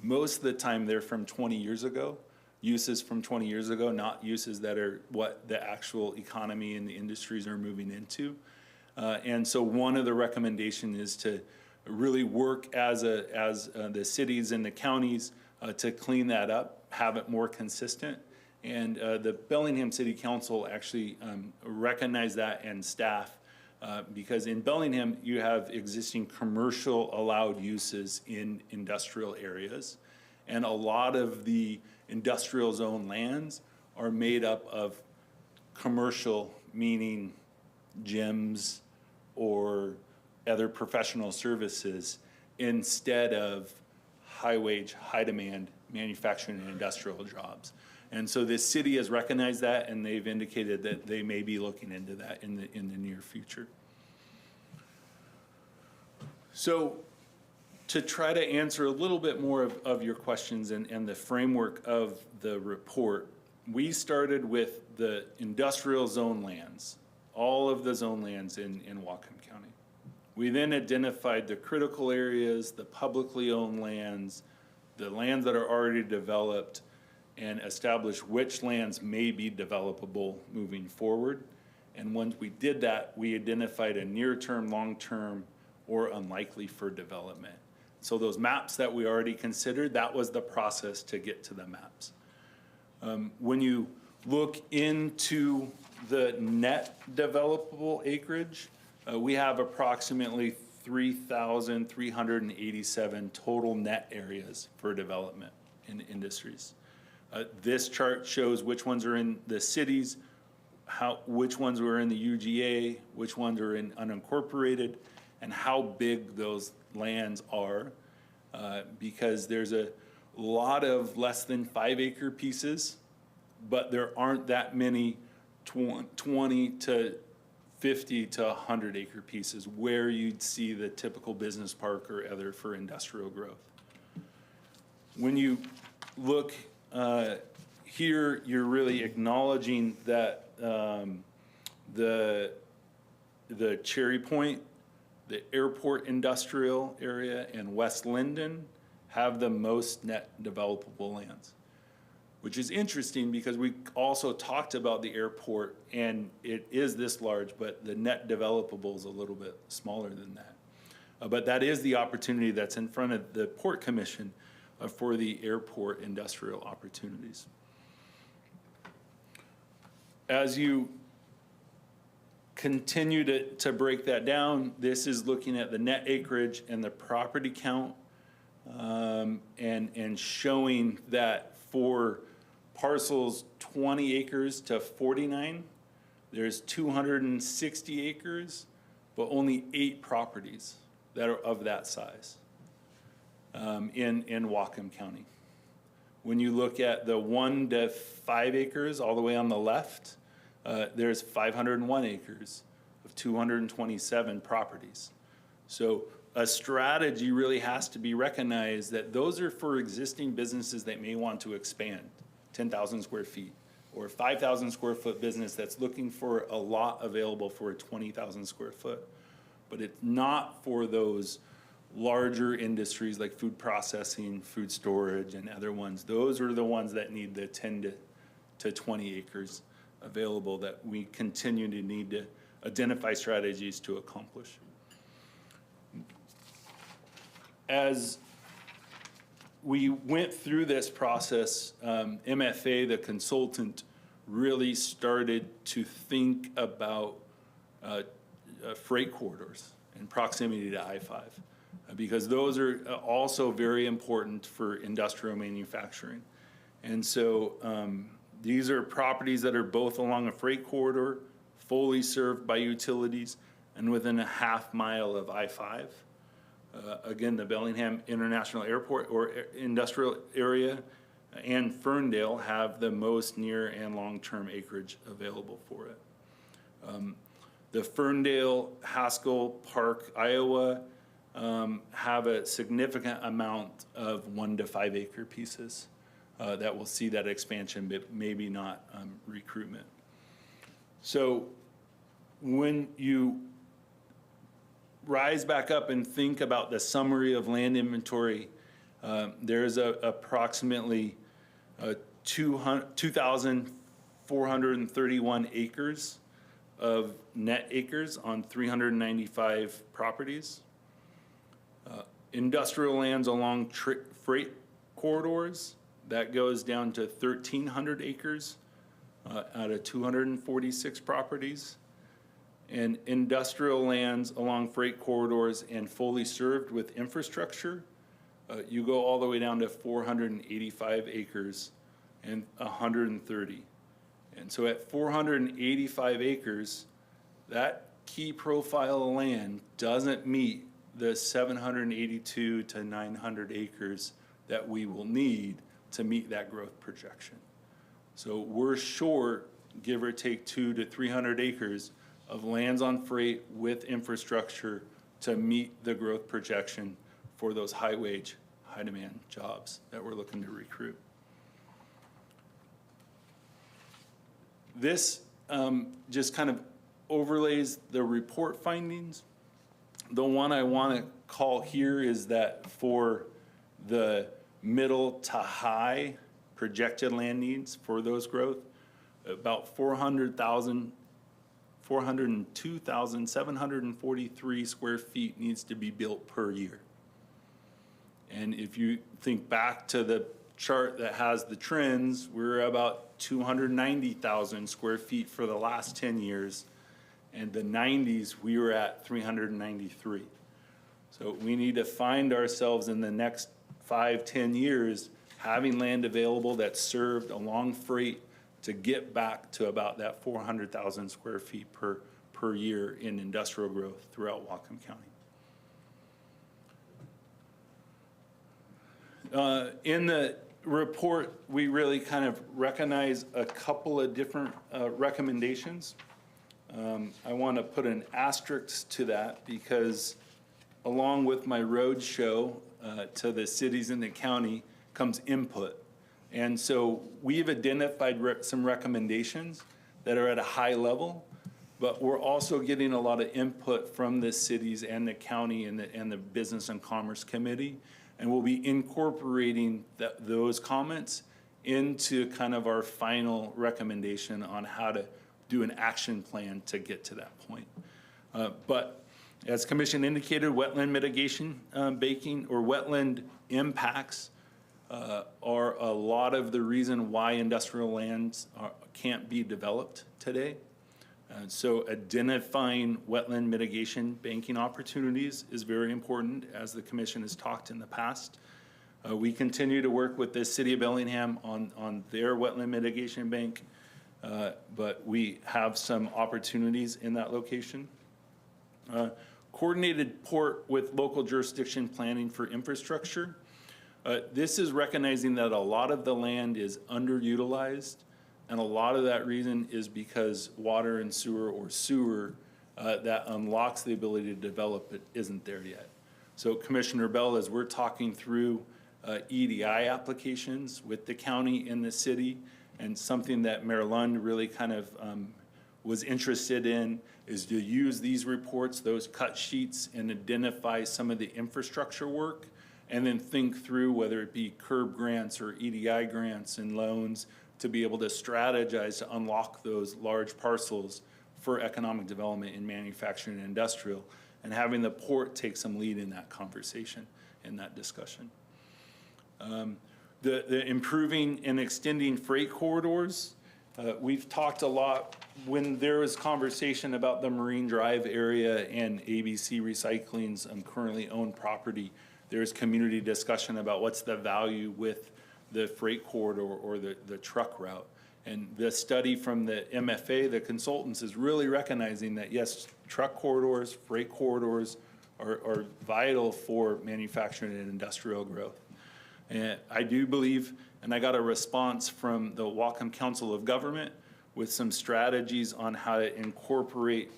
Most of the time they're from 20 years ago, uses from 20 years ago, not uses that are what the actual economy and the industries are moving into. And so one of the recommendations is to really work as the cities and the counties to clean that up, have it more consistent. And the Bellingham City Council actually recognized that, and staff, because in Bellingham you have existing commercial allowed uses in industrial areas, and a lot of the industrial zone lands are made up of commercial, meaning gyms or other professional services, instead of high wage, high demand manufacturing and industrial jobs. And so this city has recognized that, and they've indicated that they may be looking into that in the near future. So to try to answer a little bit more of your questions and the framework of the report, we started with the industrial zone lands, all of the zone lands in Whatcom County. We then identified the critical areas, the publicly owned lands, the lands that are already developed, and established which lands may be developable moving forward. And once we did that, we identified a near-term, long-term, or unlikely for development. So those maps that we already considered, that was the process to get to the maps. When you look into the net developable acreage, we have approximately 3,387 total net areas for development in industries. This chart shows which ones are in the cities, which ones were in the UGA, which ones are in unincorporated, and how big those lands are, because there's a lot of less than 5 acre pieces, but there aren't that many 20 to 50 to 100 acre pieces where you'd see the typical business park or other for industrial growth. When you look here, you're really acknowledging that the Cherry Point, the airport industrial area, and West Linden have the most net developable lands, which is interesting because we also talked about the airport, and it is this large, but the net developable is a little bit smaller than that. But that is the opportunity that's in front of the Port Commission for the airport industrial opportunities. As you continue to break that down, this is looking at the net acreage and the property count, and showing that for parcels 20 acres to 49, there's 260 acres, but only 8 properties that are of that size in Whatcom County. When you look at the 1 to 5 acres all the way on the left, there's 501 acres of 227 properties. So a strategy really has to be recognized that those are for existing businesses that may want to expand 10,000 square feet, or a 5,000 square foot business that's looking for a lot available for a 20,000 square foot. But it's not for those larger industries like food processing, food storage, and other ones. Those are the ones that need the 10 to 20 acres available that we continue to need to identify strategies to accomplish. As we went through this process, MFA, the consultant, really started to think about freight corridors and proximity to I-5, because those are also very important for industrial manufacturing. And so these are properties that are both along a freight corridor, fully served by utilities, and within a half mile of I-5. Again, the Bellingham International Airport or industrial area and Ferndale have the most near and long-term acreage available for it. The Ferndale, Haskell, Park, Iowa have a significant amount of 1 to 5 acre pieces that will see that expansion, but maybe not recruitment. So when you rise back up and think about the summary of land inventory, there's approximately 2,431 acres of net acres on 395 properties. Industrial lands along freight corridors, that goes down to 1,300 acres out of 246 properties. And industrial lands along freight corridors and fully served with infrastructure, you go all the way down to 485 acres and 130. And so at 485 acres, that key profile of land doesn't meet the 782 to 900 acres that we will need to meet that growth projection. So we're short, give or take 200 to 300 acres of lands on freight with infrastructure to meet the growth projection for those high wage, high demand jobs that we're looking to recruit. This just kind of overlays the report findings. The one I want to call here is that for the middle to high projected land needs for those growth, about 402,743 square feet needs to be built per year. And if you think back to the chart that has the trends, we're about 290,000 square feet for the last 10 years. And the 90s, we were at 393. So we need to find ourselves in the next 5-10 years having land available that's served along freight to get back to about that 400,000 square feet per year in industrial growth throughout Whatcom County. In the report, we really kind of recognize a couple of different recommendations. I want to put an asterisk to that because along with my road show to the cities in the county comes input. And so we've identified some recommendations that are at a high level, but we're also getting a lot of input from the cities and the county and the Business and Commerce Committee. And we'll be incorporating those comments into kind of our final recommendation on how to do an action plan to get to that point. But as Commission indicated, wetland mitigation banking or wetland impacts are a lot of the reason why industrial lands can't be developed today. So identifying wetland mitigation banking opportunities is very important, as the Commission has talked in the past. We continue to work with the City of Bellingham on their wetland mitigation bank, but we have some opportunities in that location. Coordinated port with local jurisdiction planning for infrastructure. This is recognizing that a lot of the land is underutilized, and a lot of that reason is because water and sewer that unlocks the ability to develop it isn't there yet. So Commissioner Bell, as we're talking through EDI applications with the county and the city, and something that Mayor Lund really kind of was interested in is to use these reports, those cut sheets, and identify some of the infrastructure work, and then think through whether it be CURB grants or EDI grants and loans to be able to strategize to unlock those large parcels for economic development in manufacturing and industrial, and having the port take some lead in that conversation, in that discussion. The improving and extending freight corridors, we've talked a lot when there was conversation about the Marine Drive area and ABC Recycling's currently owned property. There's community discussion about what's the value with the freight corridor or the truck route. And the study from the MFA, the consultants, is really recognizing that yes, truck corridors, freight corridors are vital for manufacturing and industrial growth. And I do believe, and I got a response from the Whatcom Council of Government with some strategies on how to incorporate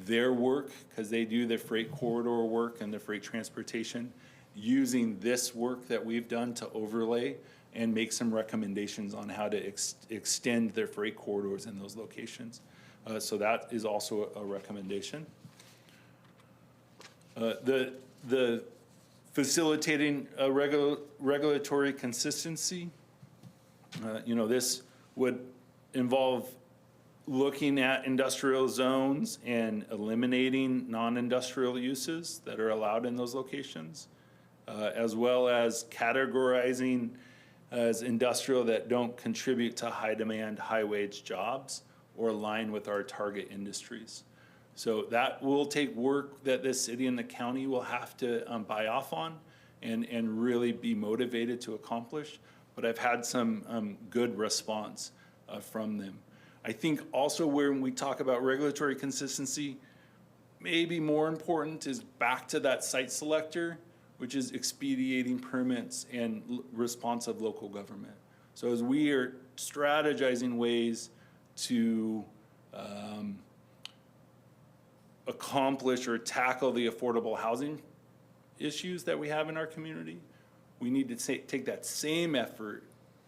their work, because they do the freight corridor work and the freight transportation, using this work that we've done to overlay and make some recommendations on how to extend their freight corridors in those locations. So that is also a recommendation. The facilitating regulatory consistency, this would involve looking at industrial zones and eliminating non-industrial uses that are allowed in those locations, as well as categorizing as industrial that don't contribute to high demand, high wage jobs or align with our target industries. So that will take work that the city and the county will have to buy off on and really be motivated to accomplish. But I've had some good response from them. I think also when we talk about regulatory consistency, maybe more important is back to that site selector, which is expediting permits and responsive local government. So as we are strategizing ways to accomplish or tackle the affordable housing issues that we have in our community, we need to take that same effort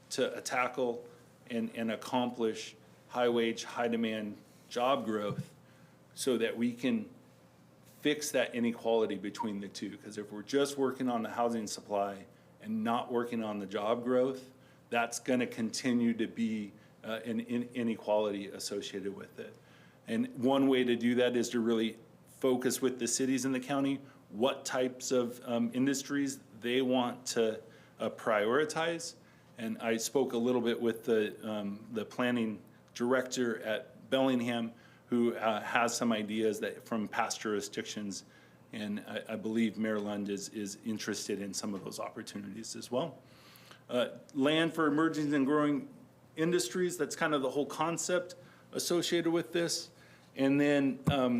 to tackle and accomplish high wage, high demand job growth so that we can fix that inequality between the two. Because if we're just working on the housing supply and not working on the job growth, that's going to continue to be an inequality associated with it. And one way to do that is to really focus with the cities and the county what types of industries they want to prioritize. And I spoke a little bit with the planning director at Bellingham, who has some ideas that from past jurisdictions, and I believe Mayor Lund is interested in some of those opportunities as well. Land for emerging and growing industries, that's kind of the whole concept associated with this. And then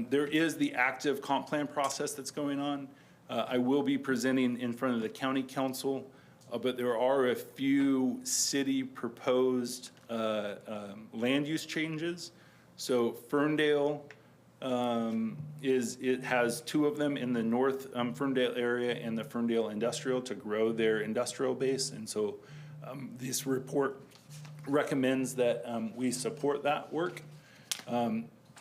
there is the active comp plan process that's going on. I will be presenting in front of the county council, but there are a few city proposed land use changes. So Ferndale it has two of them in the North Ferndale area and the Ferndale Industrial to grow their industrial base. And so this report recommends that we support that work.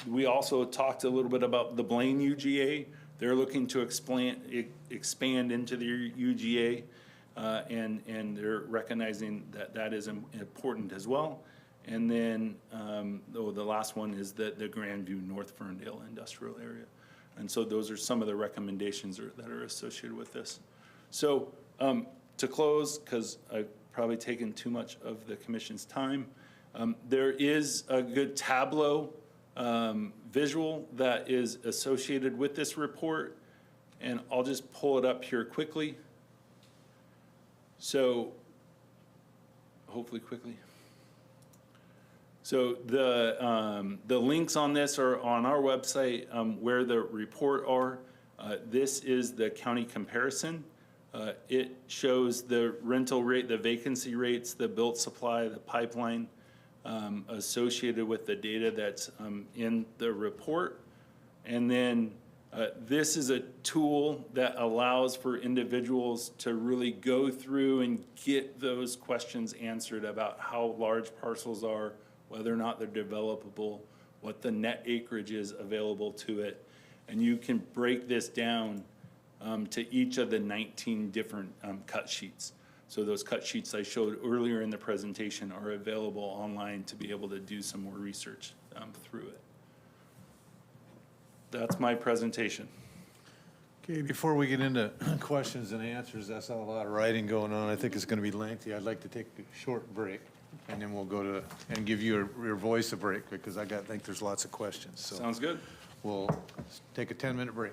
We also talked a little bit about the Blaine UGA. They're looking to expand into their UGA, and they're recognizing that that is important as well. And then the last one is the Grandview North Ferndale industrial area. And so those are some of the recommendations that are associated with this. So to close, because I've probably taken too much of the commission's time, there is a good Tableau visual that is associated with this report. And I'll just pull it up here quickly. So hopefully quickly. So the links on this are on our website where the report are. This is the county comparison It shows the rental rate, the vacancy rates, the built supply, the pipeline associated with the data that's in the report. And then this is a tool that allows for individuals to really go through and get those questions answered about how large parcels are, whether or not they're developable, what the net acreage is available to it. And you can break this down to each of the 19 different cut sheets. So those cut sheets I showed earlier in the presentation are available online to be able to do some more research through it. That's my presentation. Okay, before we get into questions and answers, that's a lot of writing going on. I think it's going to be lengthy. I'd like to take a short break, and then we'll go to, and give you your voice a break, because think there's lots of questions. So Sounds good. we'll take a 10-minute break.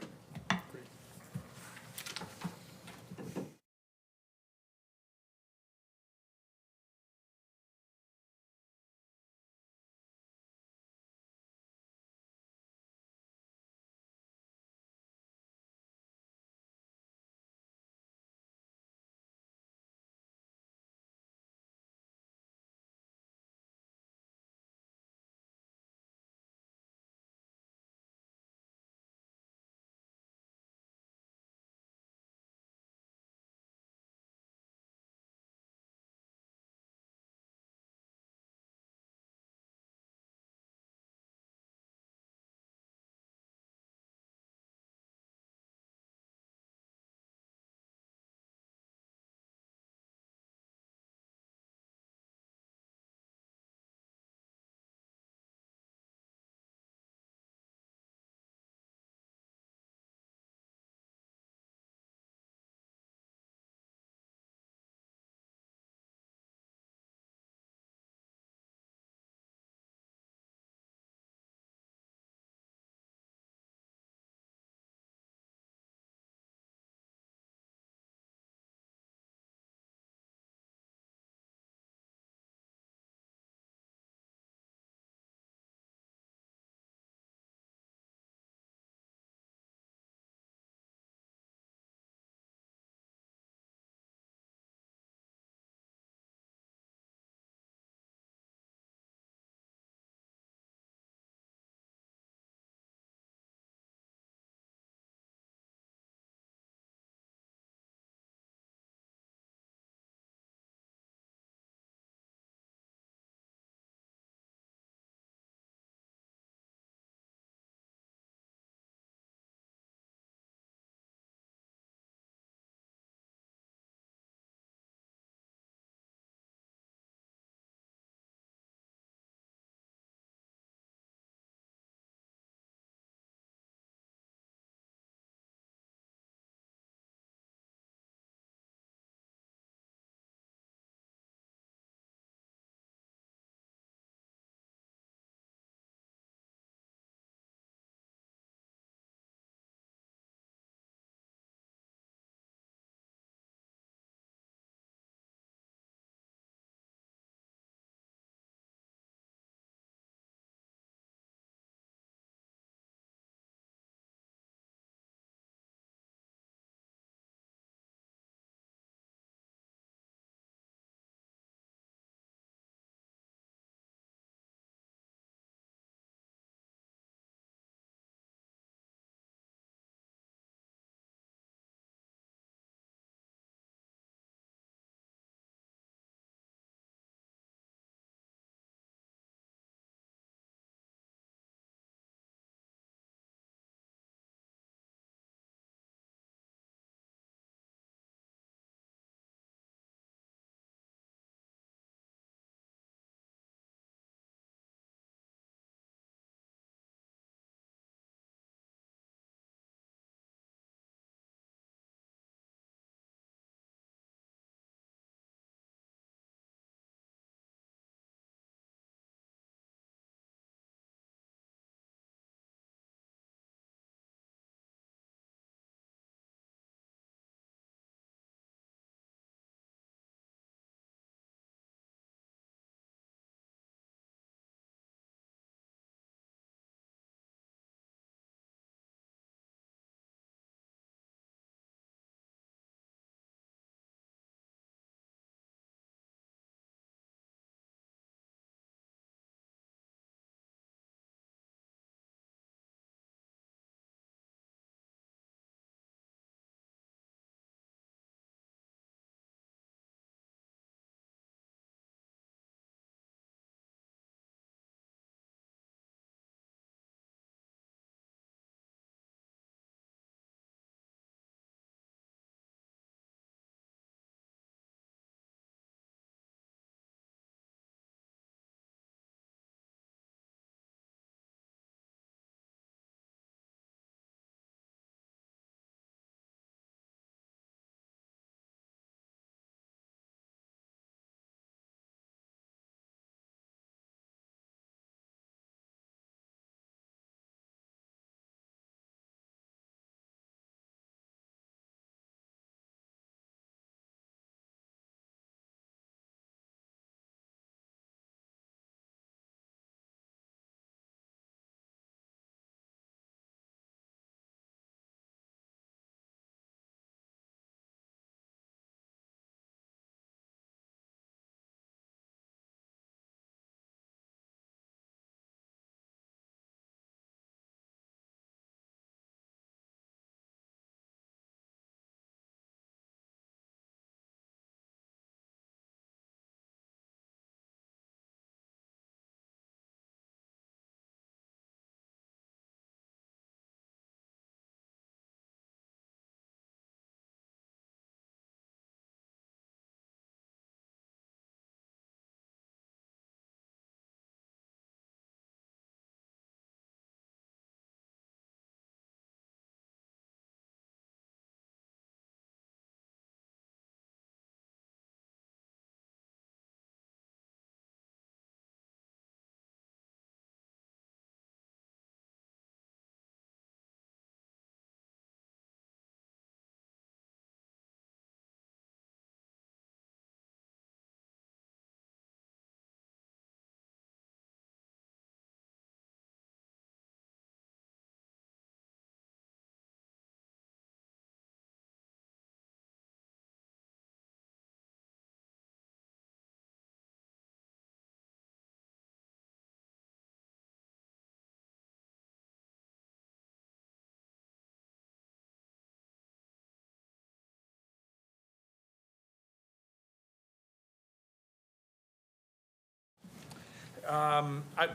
I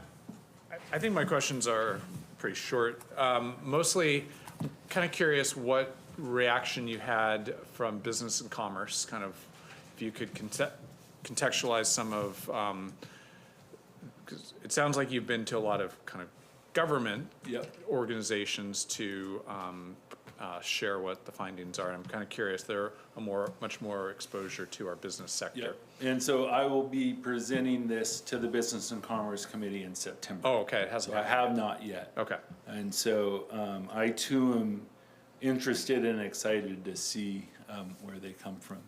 think my questions are pretty short. Mostly, kind of curious what reaction you had from business and commerce, kind of, if you could contextualize some of, 'cause it sounds like you've been to a lot of kind of government organizations to share what the findings are. I'm kind of curious, they're much more exposure to our business sector. And so I will be presenting this to the Business and Commerce Committee in September. Oh, okay, it hasn't I happened. have not yet. Okay, And so I too am interested and excited to see where they come from.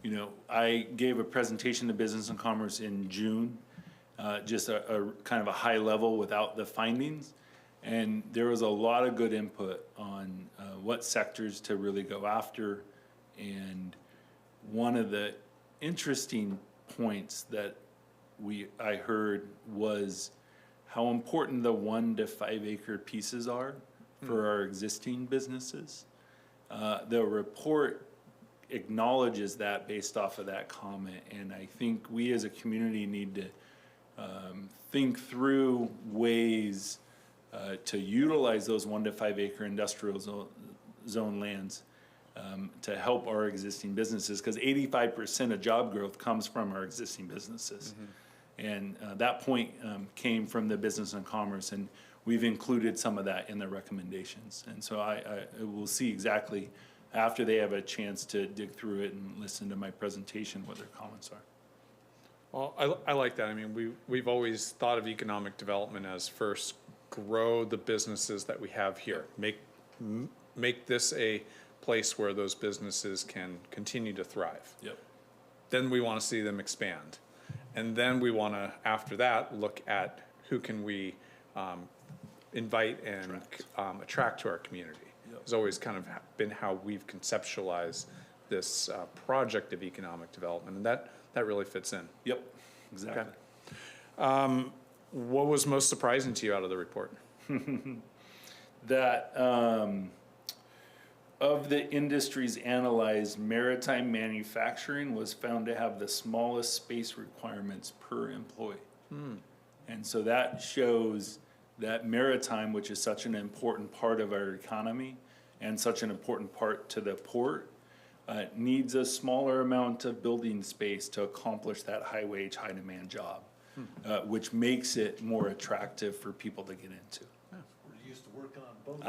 You know, I gave a presentation to Business and Commerce in June, just a kind of a high level without the findings. And there was a lot of good input on what sectors to really go after. And one of the interesting points that I heard was how important the 1 to 5 acre pieces are for our existing businesses. The report acknowledges that based off of that comment, and I think we as a community need to think through ways to utilize those 1 to 5 acre industrial zone lands to help our existing businesses, because 85% of job growth comes from our existing businesses. And that point came from the Business and Commerce, and we've included some of that in the recommendations. And so I will see exactly after they have a chance to dig through it and listen to my presentation what their comments are. well, I like that. I mean, we've always thought of economic development as first grow the businesses that we have here. Make this a place where those businesses can continue to thrive. Yep. Then we want to see them expand. And then we want to, after that, look at who can we invite and attract to our community. It's always kind of been how we've conceptualized this project of economic development, and that really fits in. Yep, exactly. What was most surprising to you out of the report? That of the industries analyzed, maritime manufacturing was found to have the smallest space requirements per employee. And so that shows that maritime, which is such an important part of our economy and such an important part to the port, needs a smaller amount of building space to accomplish that high wage, high demand job, which makes it more attractive for people to get into. We're used to working on boats.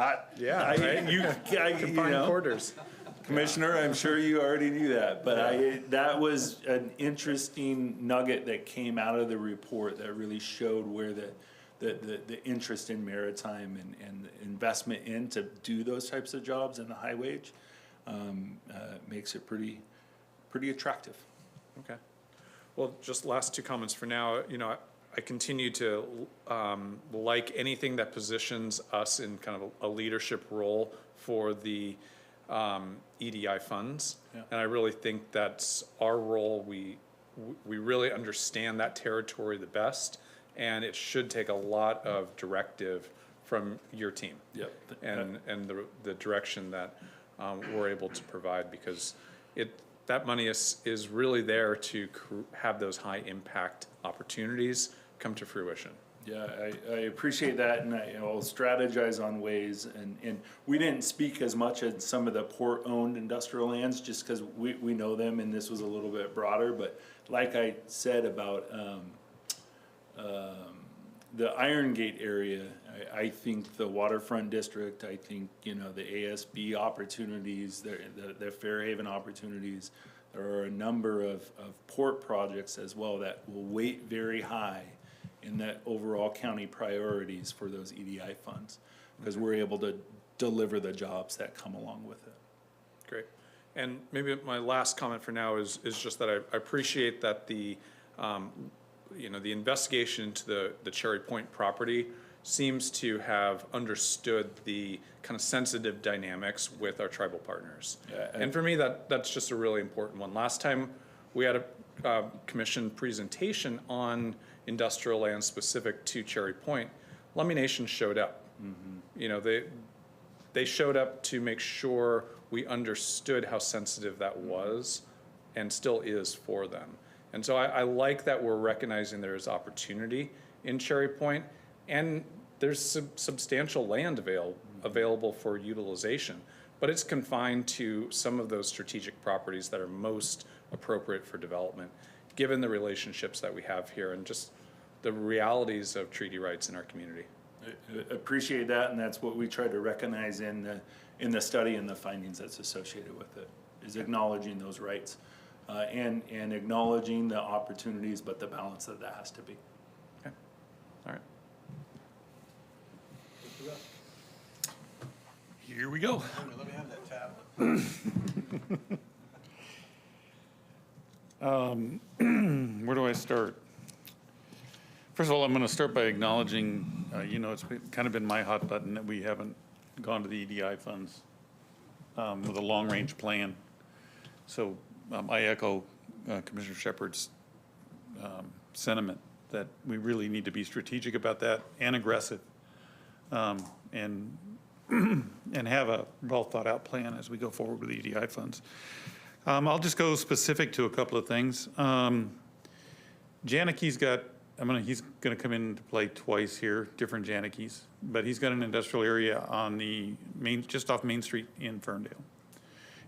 Confined quarters. Commissioner, I'm sure you already knew that, but that was an interesting nugget that came out of the report that really showed where the interest in maritime and investment in to do those types of jobs in the high wage makes it pretty attractive. Okay. Well, just last two comments for now. You know, I continue to like anything that positions us in kind of a leadership role for the EDI funds. Yeah. And I really think that's our role. We really understand that territory the best, and it should take a lot of directive from your team. Yep. And the direction that we're able to provide, because that money is really there to have those high impact opportunities come to fruition. Yeah, I appreciate that, and I'll strategize on ways, and we didn't speak as much as some of the port-owned industrial lands, just because we know them, and this was a little bit broader, but like I said about the Iron Gate area, I think the waterfront district, I think, the ASB opportunities, the Fairhaven opportunities, there are a number of port projects as well that will weight very high in that overall county priorities for those EDI funds, because we're able to deliver the jobs that come along with it. Great. And maybe my last comment for now is just that I appreciate that the investigation into the Cherry Point property seems to have understood the kind of sensitive dynamics with our tribal partners. Yeah, and for me, that's just a really important one. Last time we had a commission presentation on industrial land specific to Cherry Point, Lummi Nation showed up. They showed up to make sure we understood how sensitive that was and still is for them. And so I like that we're recognizing there is opportunity in Cherry Point, and there's substantial land available for utilization, but it's confined to some of those strategic properties that are most appropriate for development, given the relationships that we have here and just the realities of treaty rights in our community. I appreciate that, and that's what we try to recognize in the study and the findings that's associated with it, is acknowledging those rights and acknowledging the opportunities, but the balance that has to be. Okay, all right. Here we go. Let me have that tablet. Where do I start? First of all, I'm going to start by acknowledging, it's kind of been my hot button that we haven't gone to the EDI funds with a long-range plan. So I echo Commissioner Shepard's sentiment that we really need to be strategic about that and aggressive, and have a well-thought-out plan as we go forward with the EDI funds. I'll just go specific to a couple of things. Janeke's got, he's gonna come into play twice here, different Janeke's, but he's got an industrial area on the just off Main Street in Ferndale.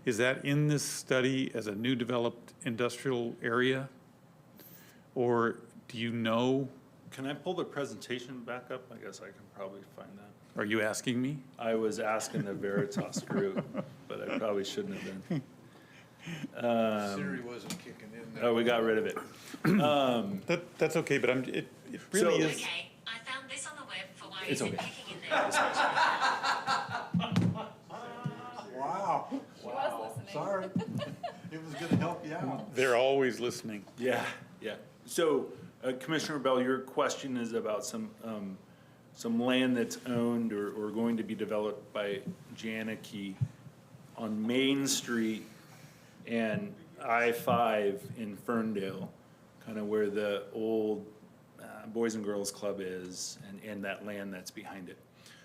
Is that in this study as a new developed industrial area? Or do you know? Can I pull the presentation back up? I guess I can probably find that. Are you asking me? I was asking the Veritas group, but I probably shouldn't have been. Siri wasn't kicking in. Oh, we got rid of it. That's okay, but it really is. Okay, I found this on the web for why It's isn't okay. kicking in there. Wow. Wow. Sorry. It was gonna help you out. They're always listening. Yeah, yeah. So, Commissioner Bell, your question is about some land that's owned or going to be developed by Janeke on Main Street and I-5 in Ferndale, kind of where the old Boys and Girls Club is and that land that's behind it.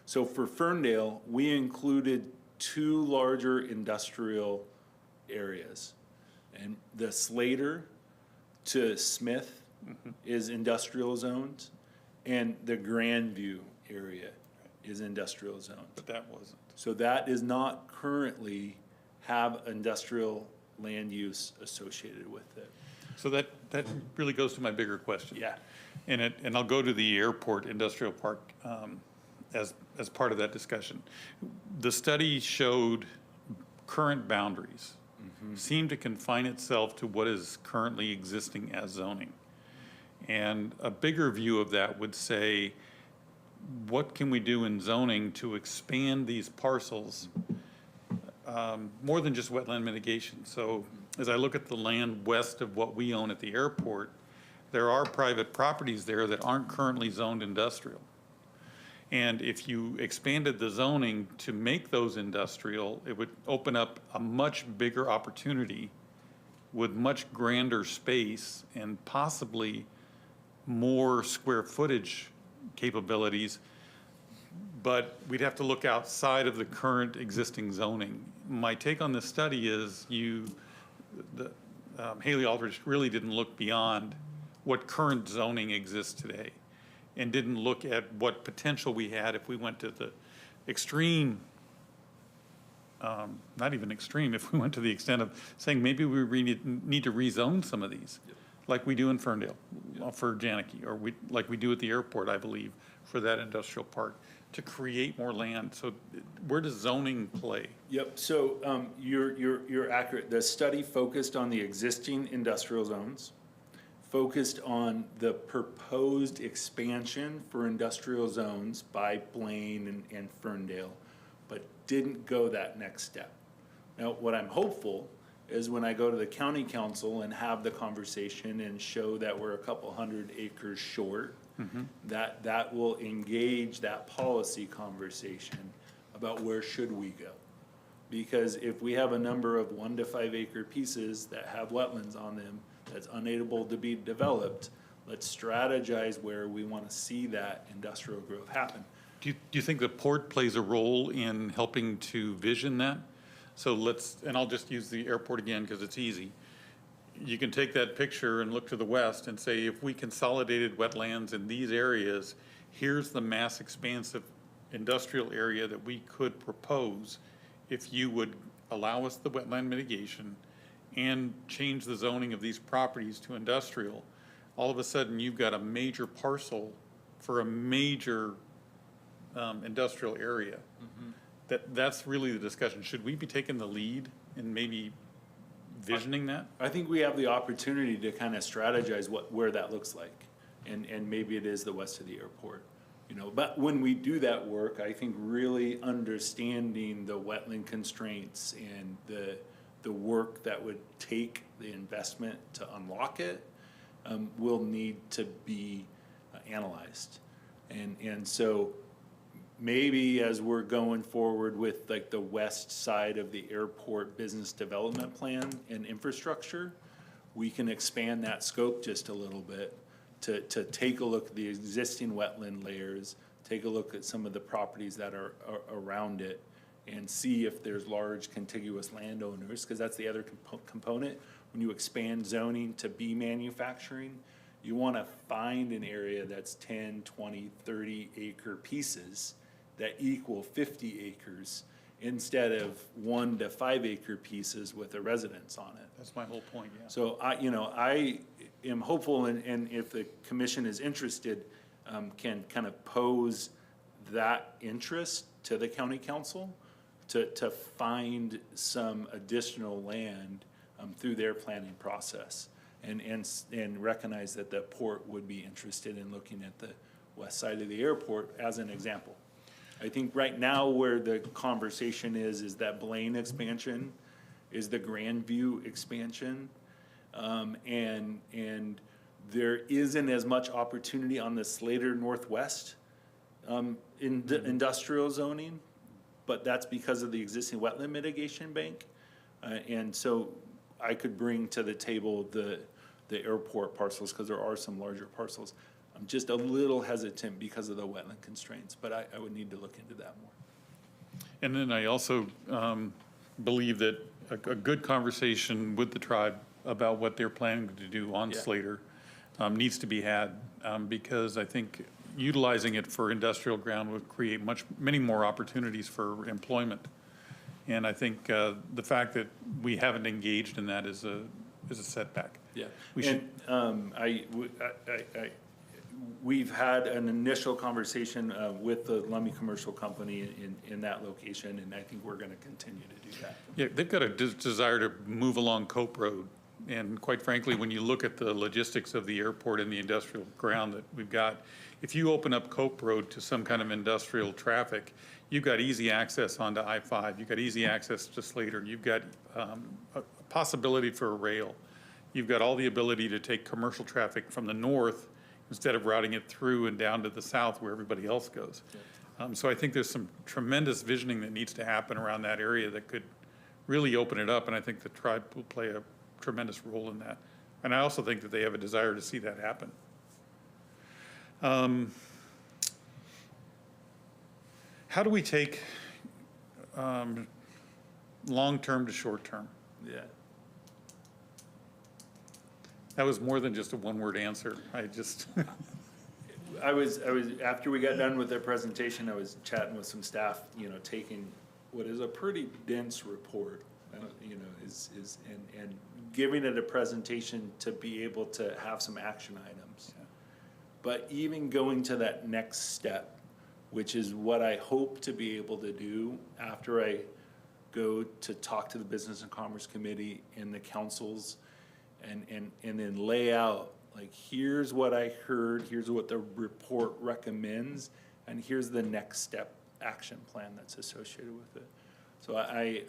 So for Ferndale, we included 2 larger industrial areas. And the Slater to Smith is industrial zoned, and the Grandview area is industrial zoned. But that wasn't. So that does not currently have industrial land use associated with it. So that really goes to my bigger question. Yeah. And I'll go to the airport industrial park as part of that discussion. The study showed current boundaries seem to confine itself to what is currently existing as zoning. And a bigger view of that would say, what can we do in zoning to expand these parcels more than just wetland mitigation? So as I look at the land west of what we own at the airport, there are private properties there that aren't currently zoned industrial. And if you expanded the zoning to make those industrial, it would open up a much bigger opportunity with much grander space and possibly more square footage capabilities. But we'd have to look outside of the current existing zoning. My take on this study is Haley Aldrich really didn't look beyond what current zoning exists today, and didn't look at what potential we had if we went to the extreme, not even extreme, if we went to the extent of saying maybe we need to rezone some of these, like we do in Ferndale for Janeke, or like we do at the airport, I believe, for that industrial park, to create more land. So where does zoning play? Yep, so you're accurate. The study focused on the existing industrial zones, focused on the proposed expansion for industrial zones by Blaine and Ferndale, but didn't go that next step. Now, what I'm hopeful is when I go to the county council and have the conversation and show that we're a couple 100 acres short, that will engage that policy conversation about where should we go. Because if we have a number of 1 to 5 acre pieces that have wetlands on them that's unable to be developed, let's strategize where we want to see that industrial growth happen. Do you think the port plays a role in helping to vision that? So and I'll just use the airport again because it's easy. you can take that picture and look to the west and say, if we consolidated wetlands in these areas, here's the mass expansive industrial area that we could propose if you would allow us the wetland mitigation and change the zoning of these properties to industrial. All of a sudden, you've got a major parcel for a major industrial area. That's really the discussion. Should we be taking the lead in maybe visioning that? I think we have the opportunity to kind of strategize where that looks like. And maybe it is the west of the airport, you know. But when we do that work, I think really understanding the wetland constraints and the work that would take the investment to unlock it will need to be analyzed. And so maybe as we're going forward with like the west side of the airport business development plan and infrastructure, we can expand that scope just a little bit to take a look at the existing wetland layers, take a look at some of the properties that are around it, and see if there's large contiguous landowners, because that's the other component. When you expand zoning to be manufacturing, you want to find an area that's 10, 20, 30 acre pieces that equal 50 acres instead of 1 to 5 acre pieces with a residence on it. That's my whole point, yeah. So I am hopeful, and if the commission is interested, can kind of pose that interest to the county council to find some additional land through their planning process, and recognize that the port would be interested in looking at the west side of the airport as an example. I think right now where the conversation is that Blaine expansion is the Grandview expansion. And there isn't as much opportunity on the Slater Northwest in the industrial zoning, but that's because of the existing wetland mitigation bank. And so I could bring to the table the airport parcels, because there are some larger parcels. I'm just a little hesitant because of the wetland constraints, but I would need to look into that more. And then I also believe that a good conversation with the tribe about what they're planning to do on Slater needs to be had, because I think utilizing it for industrial ground would create many more opportunities for employment. And I think the fact that we haven't engaged in that is a setback. Yeah, We should, we've had an initial conversation with the Lummi Commercial Company in that location, and I think we're gonna continue to do that. yeah, they've got a desire to move along Cope Road. And quite frankly, when you look at the logistics of the airport and the industrial ground that we've got, if you open up Cope Road to some kind of industrial traffic, you've got easy access onto I-5, you've got easy access to Slater, you've got a possibility for a rail. You've got all the ability to take commercial traffic from the north instead of routing it through and down to the south where everybody else goes. So I think there's some tremendous visioning that needs to happen around that area that could really open it up, and I think the tribe will play a tremendous role in that. And I also think that they have a desire to see that happen. How do we take long-term to short-term? Yeah. That was more than just a one-word answer. I just, I was, after we got done with their presentation, I was chatting with some staff, taking what is a pretty dense report, and giving it a presentation to be able to have some action items. But even going to that next step, which is what I hope to be able to do after I go to talk to the Business and Commerce Committee and the councils, and then lay out, like, here's what I heard, here's what the report recommends, and here's the next step action plan that's associated with it. So I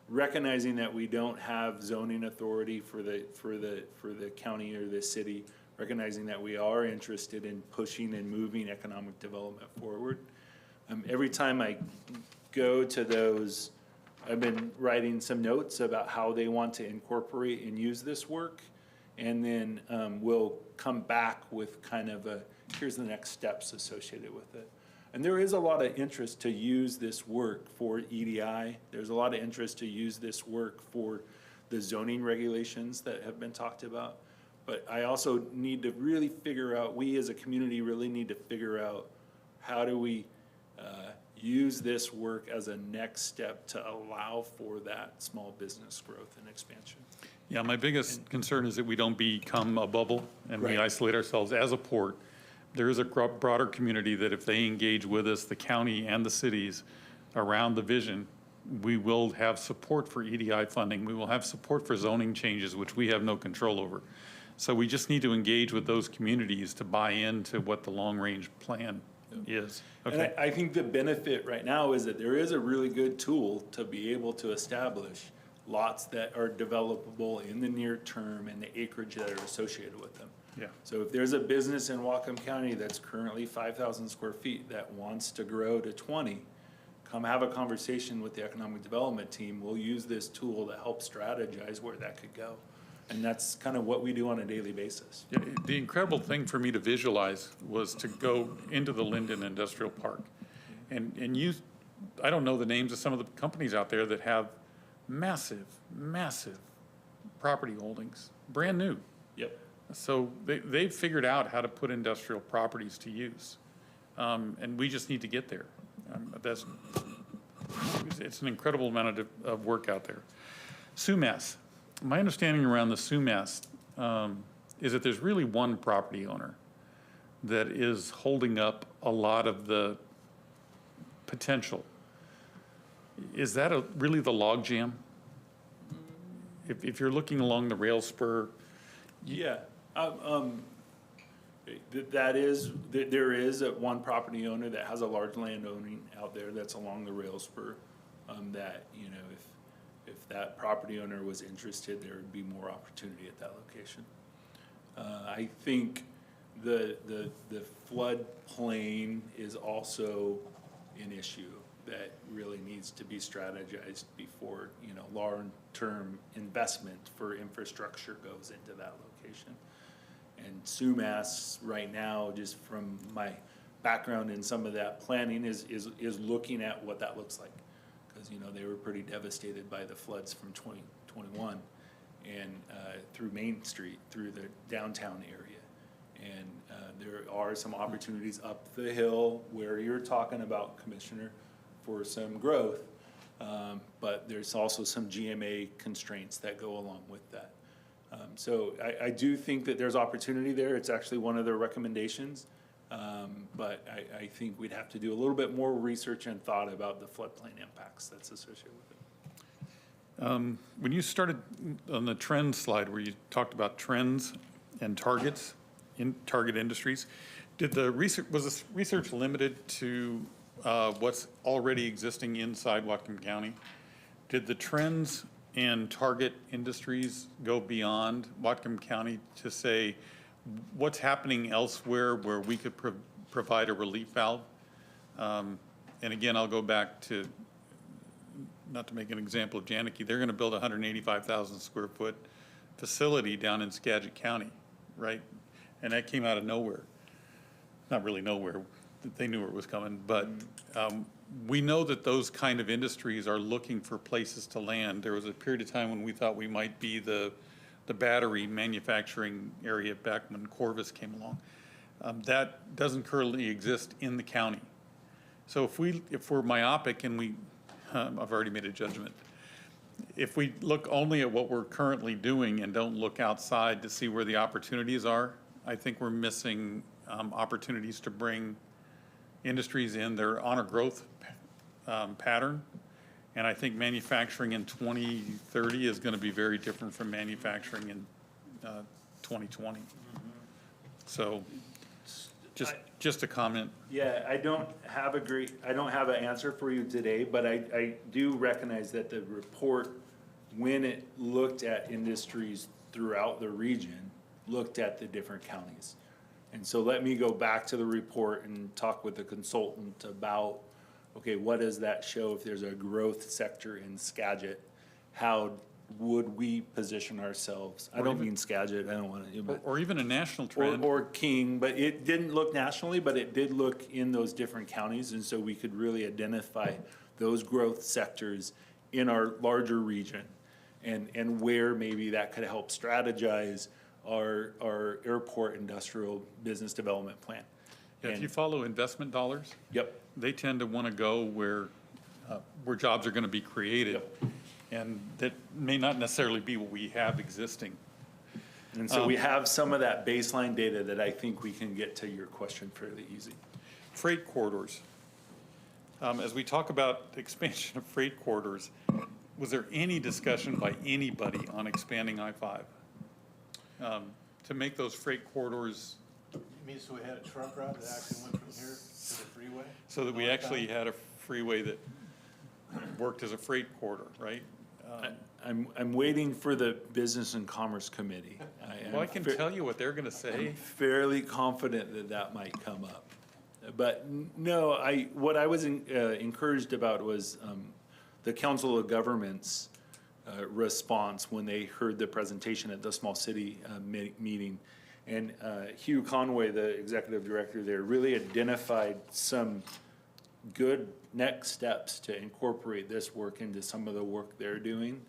recognizing that we don't have zoning authority for the county or the city, recognizing that we are interested in pushing and moving economic development forward. Every time I go to those, I've been writing some notes about how they want to incorporate and use this work. And then we'll come back with kind of here's the next steps associated with it. And there is a lot of interest to use this work for EDI. There's a lot of interest to use this work for the zoning regulations that have been talked about. But I also need to really figure out, we as a community really need to figure out how do we use this work as a next step to allow for that small business growth and expansion. Yeah, my biggest concern is that we don't become a bubble and we Right. isolate ourselves as a port. There is a broader community that if they engage with us, the county and the cities around the vision, we will have support for EDI funding. We will have support for zoning changes, which we have no control over. So we just need to engage with those communities to buy into what the long-range plan is. And Okay, I think the benefit right now is that there is a really good tool to be able to establish lots that are developable in the near term and the acreage that are associated with them. yeah. So if there's a business in Whatcom County that's currently 5,000 square feet that wants to grow to 20, come have a conversation with the economic development team. We'll use this tool to help strategize where that could go. And that's kind of what we do on a daily basis. Yeah, the incredible thing for me to visualize was to go into the Linden Industrial Park. And you, I don't know the names of some of the companies out there that have massive, massive property holdings, brand new. Yep. So they've figured out how to put industrial properties to use. And we just need to get there. It's an incredible amount of work out there. Sumas. My understanding around the Sumas is that there's really one property owner that is holding up a lot of the potential. Is that really the logjam? If you're looking along the rail spur, Yeah, there is one property owner that has a large land owning out there that's along the rail spur. That, you know, if that property owner was interested, there would be more opportunity at that location. I think the floodplain is also an issue that really needs to be strategized before, you know, long-term investment for infrastructure goes into that location. And Sumas right now, just from my background in some of that planning, is looking at what that looks like. Because, you know, they were pretty devastated by the floods from 2021 and through Main Street, through the downtown area. And there are some opportunities up the hill where you're talking about, Commissioner, for some growth. But there's also some GMA constraints that go along with that. So I do think that there's opportunity there. It's actually one of their recommendations. But I think we'd have to do a little bit more research and thought about the floodplain impacts that's associated with it. when you started on the trend slide where you talked about trends and targets in target industries, did the research, was this research limited to what's already existing inside Whatcom County? Did the trends and target industries go beyond Whatcom County to say what's happening elsewhere where we could provide a relief valve? And again, I'll go back to, not to make an example of Janicki, they're gonna build a 185,000 square foot facility down in Skagit County, right? And that came out of nowhere. Not really nowhere, they knew it was coming, but we know that those kind of industries are looking for places to land. There was a period of time when we thought we might be the battery manufacturing area back when Corvus came along. That doesn't currently exist in the county. So if we're myopic and I've already made a judgment. If we look only at what we're currently doing and don't look outside to see where the opportunities are, I think we're missing opportunities to bring industries in. They're on a growth pattern. And I think manufacturing in 2030 is going to be very different from manufacturing in 2020. So just a comment. Yeah, I don't have an answer for you today, but I do recognize that the report, when it looked at industries throughout the region, looked at the different counties. And so let me go back to the report and talk with the consultant about, okay, what does that show if there's a growth sector in Skagit? How would we position ourselves? I don't mean Skagit, I don't want to. Or even a national trend. Or King, but it didn't look nationally, but it did look in those different counties, and so we could really identify those growth sectors in our larger region. and where maybe that could help strategize our airport industrial business development plan. Yeah, if And- you follow investment dollars, Yep, they tend to want to go where jobs are going to be created. Yep. And that may not necessarily be what we have existing. and so we have some of that baseline data that I think we can get to your question fairly easy. Freight corridors. As we talk about the expansion of freight corridors, was there any discussion by anybody on expanding I-5? To make those freight corridors You mean, so we had a truck route that actually went from here to the freeway? so that we actually had a freeway that worked as a freight corridor, right? I'm waiting for the Business and Commerce Committee. Well, I can tell you what they're going to say. Fairly confident that that might come up. But no, what I was encouraged about was the Council of Governments response when they heard the presentation at the small city meeting. And Hugh Conway, the executive director there, really identified some good next steps to incorporate this work into some of the work they're doing.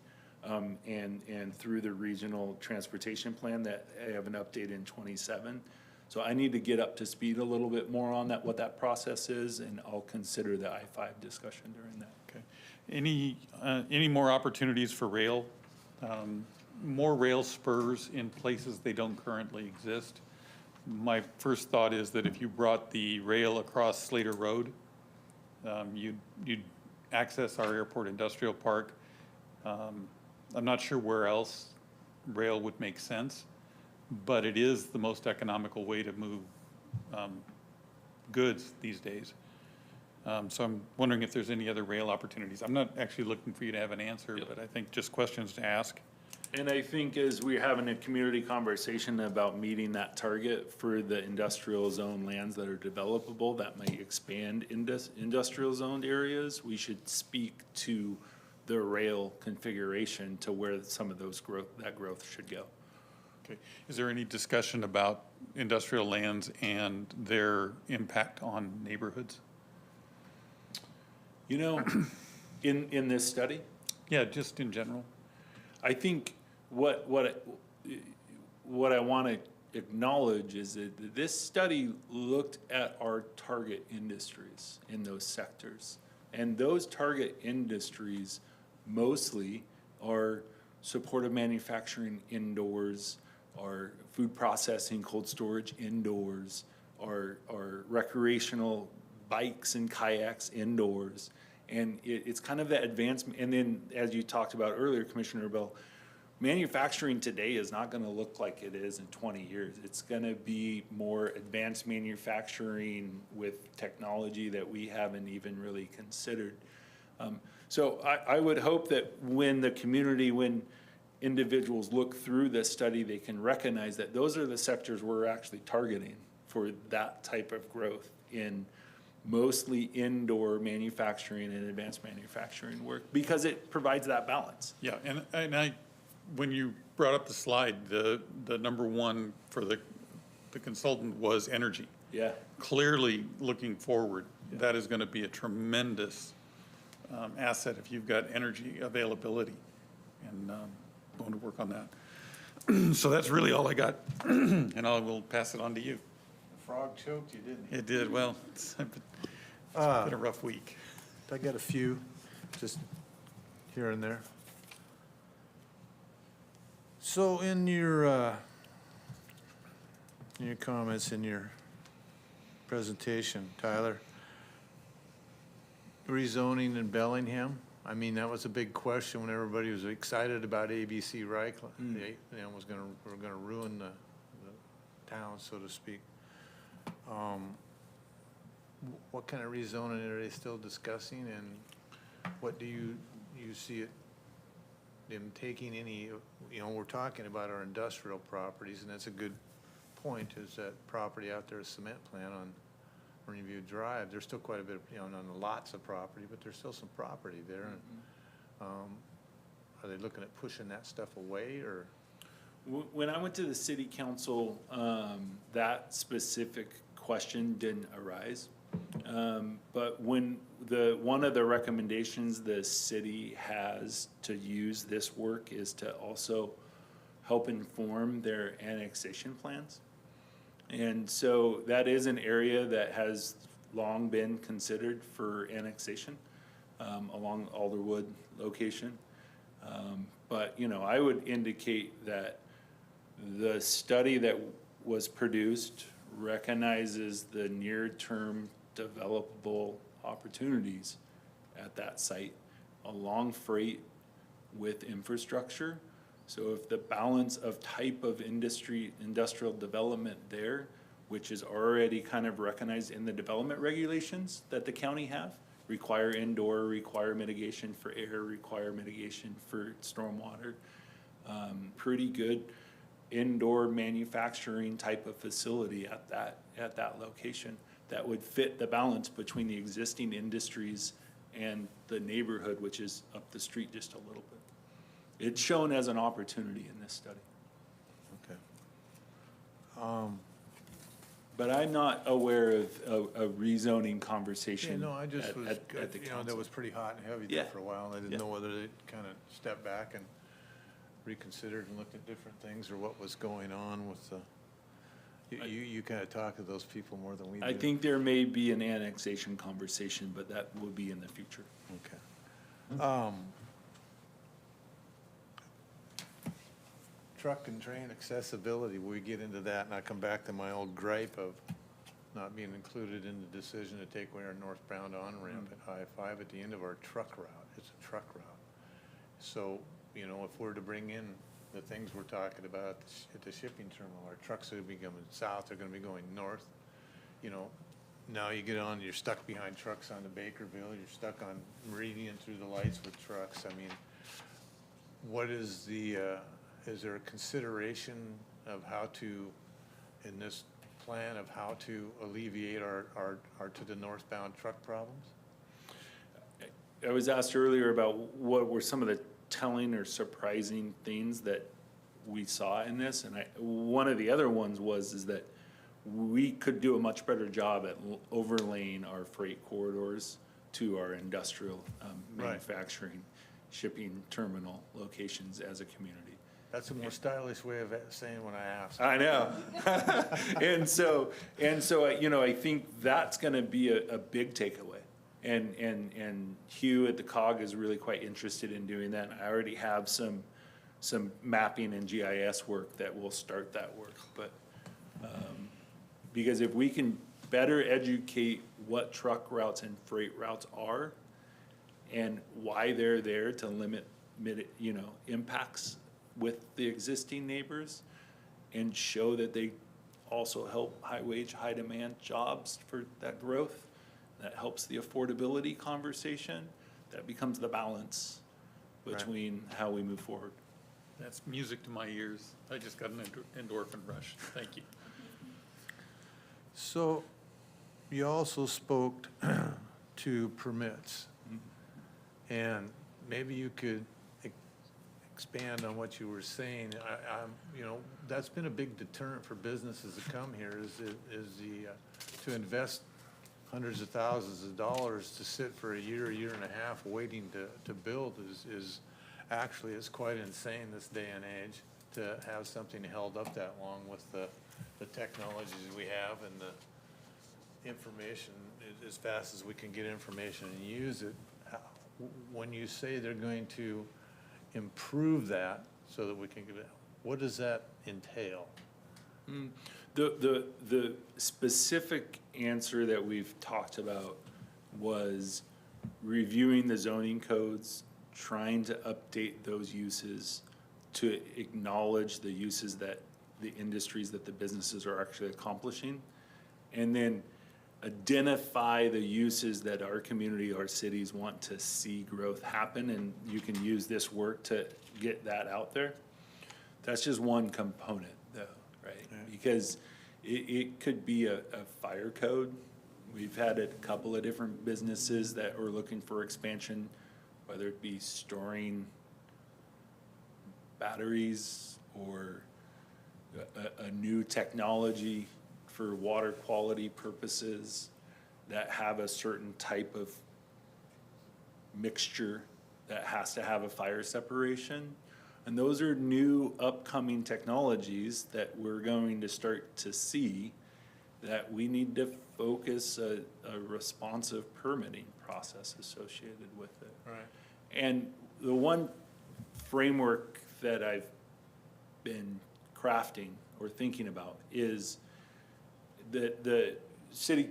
And through the regional transportation plan that I have an update in 27. So I need to get up to speed a little bit more on that, what that process is, and I'll consider the I-5 discussion during that. Okay. Any more opportunities for rail? More rail spurs in places they don't currently exist? My first thought is that if you brought the rail across Slater Road, you'd access our airport industrial park. I'm not sure where else rail would make sense, but it is the most economical way to move goods these days. So I'm wondering if there's any other rail opportunities. I'm not actually looking for you to have an answer, but I think just questions to ask. And I think as we're having a community conversation about meeting that target for the industrial zone lands that are developable, that might expand industrial zoned areas, we should speak to the rail configuration to where some of that growth should go. Okay. Is there any discussion about industrial lands and their impact on neighborhoods? You know, in this study, Yeah, just in general. I think what I want to acknowledge is that this study looked at our target industries in those sectors. And those target industries mostly are supportive manufacturing indoors, are food processing, cold storage indoors, are recreational bikes and kayaks indoors. And it's kind of that advancement. And then, as you talked about earlier, Commissioner Bell, manufacturing today is not going to look like it is in 20 years. It's going to be more advanced manufacturing with technology that we haven't even really considered. So I would hope that when individuals look through this study, they can recognize that those are the sectors we're actually targeting for that type of growth in mostly indoor manufacturing and advanced manufacturing work, because it provides that balance. Yeah, and when you brought up the slide, the number one for the consultant was energy. Yeah. Clearly, looking forward, that is going to be a tremendous asset if you've got energy availability, and going to work on that. So that's really all I got, and I will pass it on to you. The frog choked you, didn't he? It did, well, it's been a rough week. I got a few, just here and there. So in your comments, in your presentation, Tyler, rezoning in Bellingham, I mean, that was a big question when everybody was excited about ABC Reich. They, we're gonna ruin the town, so to speak. What kind of rezoning are they still discussing, and what do you see them taking any, we're talking about our industrial properties, and that's a good point, is that property out there, a cement plant on Marine View Drive, there's still quite a bit of, on the lots of property, but there's still some property there. And are they looking at pushing that stuff away, or? When I went to the city council, that specific question didn't arise. But one of the recommendations the city has to use this work is to also help inform their annexation plans. And so that is an area that has long been considered for annexation, along Alderwood location. But, you know, I would indicate that the study that was produced recognizes the near-term developable opportunities at that site along freight with infrastructure. So if the balance of type of industrial development there, which is already kind of recognized in the development regulations that the county have, require indoor, require mitigation for air, require mitigation for stormwater, pretty good indoor manufacturing type of facility at that location that would fit the balance between the existing industries and the neighborhood, which is up the street just a little bit. It's shown as an opportunity in this study. Okay. But I'm not aware of a rezoning Yeah, conversation no, I just was, at the you know, that council. was pretty hot and heavy Yeah. there for a while, and I didn't Yeah. know whether they kind of stepped back and reconsidered and looked at different things, or what was going on with the, you kind of talk to those people more than we do. I think there may be an annexation conversation, but that will be in the future. Okay. Truck and train accessibility, we get into that, and I come back to my old gripe of not being included in the decision to take away our northbound on-ramp at I-5 at the end of our truck route. It's a truck route. So, you know, if we're to bring in the things we're talking about at the shipping terminal, our trucks are gonna be coming south, they're gonna be going north. You know, now you get on, you're stuck behind trucks on the Bakerville, you're stuck on Meridian through the lights with trucks. I mean, what is the, is there a consideration of how to, in this plan, of how to alleviate our to the northbound truck problems? I was asked earlier about what were some of the telling or surprising things that we saw in this, and one of the other ones is that we could do a much better job at overlaying our freight corridors to our industrial manufacturing, shipping terminal locations as a community. That's a more stylish way of saying what I asked. I know. And so, you know, I think that's gonna be a big takeaway. And Hugh at the COG is really quite interested in doing that. I already have some mapping and GIS work that will start that work. But, because if we can better educate what truck routes and freight routes are and why they're there to limit, you know, impacts with the existing neighbors and show that they also help high wage, high demand jobs for that growth, that helps the affordability conversation, that becomes the balance between how we move forward. That's music to my ears. I just got an endorphin rush. Thank you. So you also spoke to permits. And maybe you could expand on what you were saying. You know, that's been a big deterrent for businesses to come here to invest hundreds of thousands of dollars to sit for a year and a half waiting to build is actually, it's quite insane this day and age to have something held up that long with the technologies we have and the information as fast as we can get information and use it. When you say they're going to improve that so that we can get it, what does that entail? The specific answer that we've talked about was reviewing the zoning codes, trying to update those uses to acknowledge the uses that the industries that the businesses are actually accomplishing, and then identify the uses that our community, our cities want to see growth happen, and you can use this work to get that out there. That's just one component though, right? Yeah. Because it could be a fire code. We've had a couple of different businesses that are looking for expansion, whether it be storing batteries or a new technology for water quality purposes that have a certain type of mixture that has to have a fire separation. And those are new upcoming technologies that we're going to start to see, that we need to focus a responsive permitting process associated with it. Right. And the one framework that I've been crafting or thinking about is that the city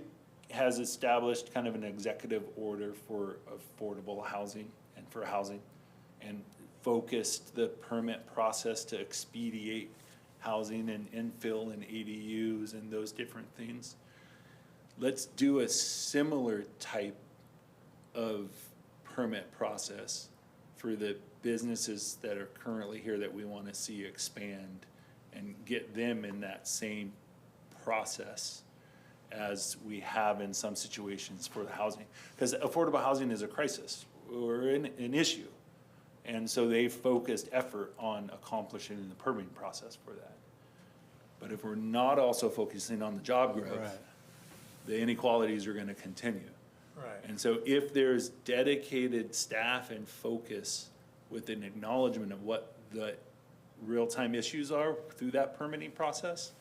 has established kind of an executive order for affordable housing and for housing, and focused the permit process to expedite housing and infill and ADUs and those different things. Let's do a similar type of permit process for the businesses that are currently here that we want to see expand, and get them in that same process as we have in some situations for the housing. Because affordable housing is a crisis or an issue. And so they focused effort on accomplishing the permitting process for that. But if we're not also focusing on the job growth, Right. the inequalities are going to continue. Right. And so if there's dedicated staff and focus with an acknowledgement of what the real-time issues are through that permitting process,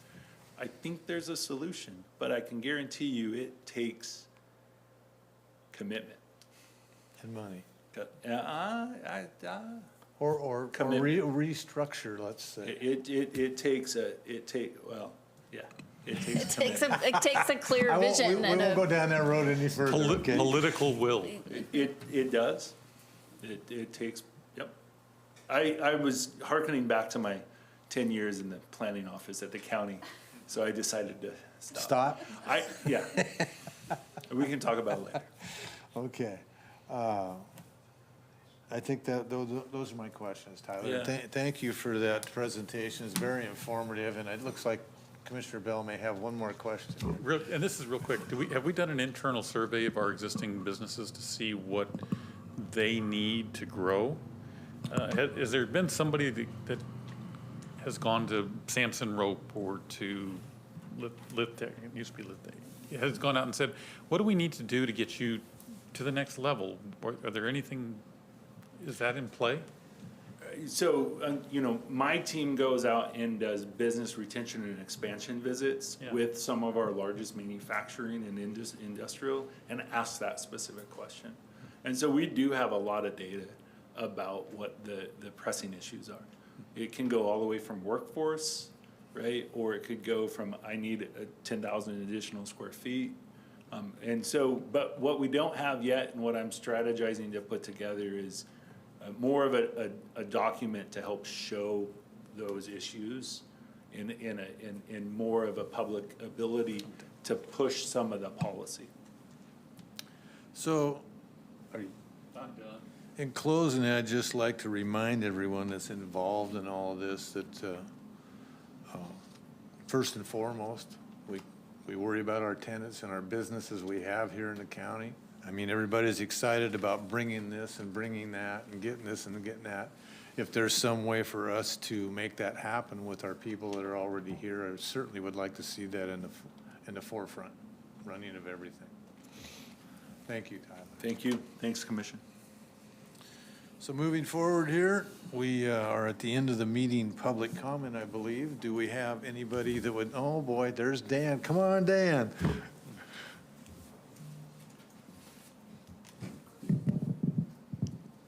I think there's a solution. But I can guarantee you it takes commitment. And money. Or Commitment. restructure, let's say. It takes It commitment. it takes a clear I won't- vision we and won't go a, down that road any further, okay? Political will. It does. It takes, yep. I was hearkening back to my 10 years in the planning office at the county, so I decided to stop. Stop? Yeah. We can talk about it later. Okay. I think that those are my questions, Tyler. Yeah. Thank you for that presentation. It's very informative, and it looks like Commissioner Bell may have one more question. And this is real quick. Have we done an internal survey of our existing businesses to see what they need to grow? Has there been somebody that has gone to Samson Rope or to Liftech, it used to be Liftech, has gone out and said, what do we need to do to get you to the next level? Are there anything, is that in play? So, my team goes out and does business retention and expansion visits Yeah. with some of our largest manufacturing and industrial, and asks that specific question. And so we do have a lot of data about what the pressing issues are. It can go all the way from workforce, right? Or it could go from, I need 10,000 additional square feet. And so, but what we don't have yet, and what I'm strategizing to put together, is more of a document to help show those issues in more of a public ability to push some of the policy. So, in closing, I'd just like to remind everyone that's involved in all of this that, first and foremost, we worry about our tenants and our businesses we have here in the county. I mean, everybody's excited about bringing this and bringing that and getting this and getting that. If there's some way for us to make that happen with our people that are already here, I certainly would like to see that in the forefront, running of everything. Thank you, Tyler. Thank you. Thanks, Commission. So moving forward here, we are at the end of the meeting, public comment, I believe. Do we have anybody that would, oh boy, there's Dan. Come on, Dan.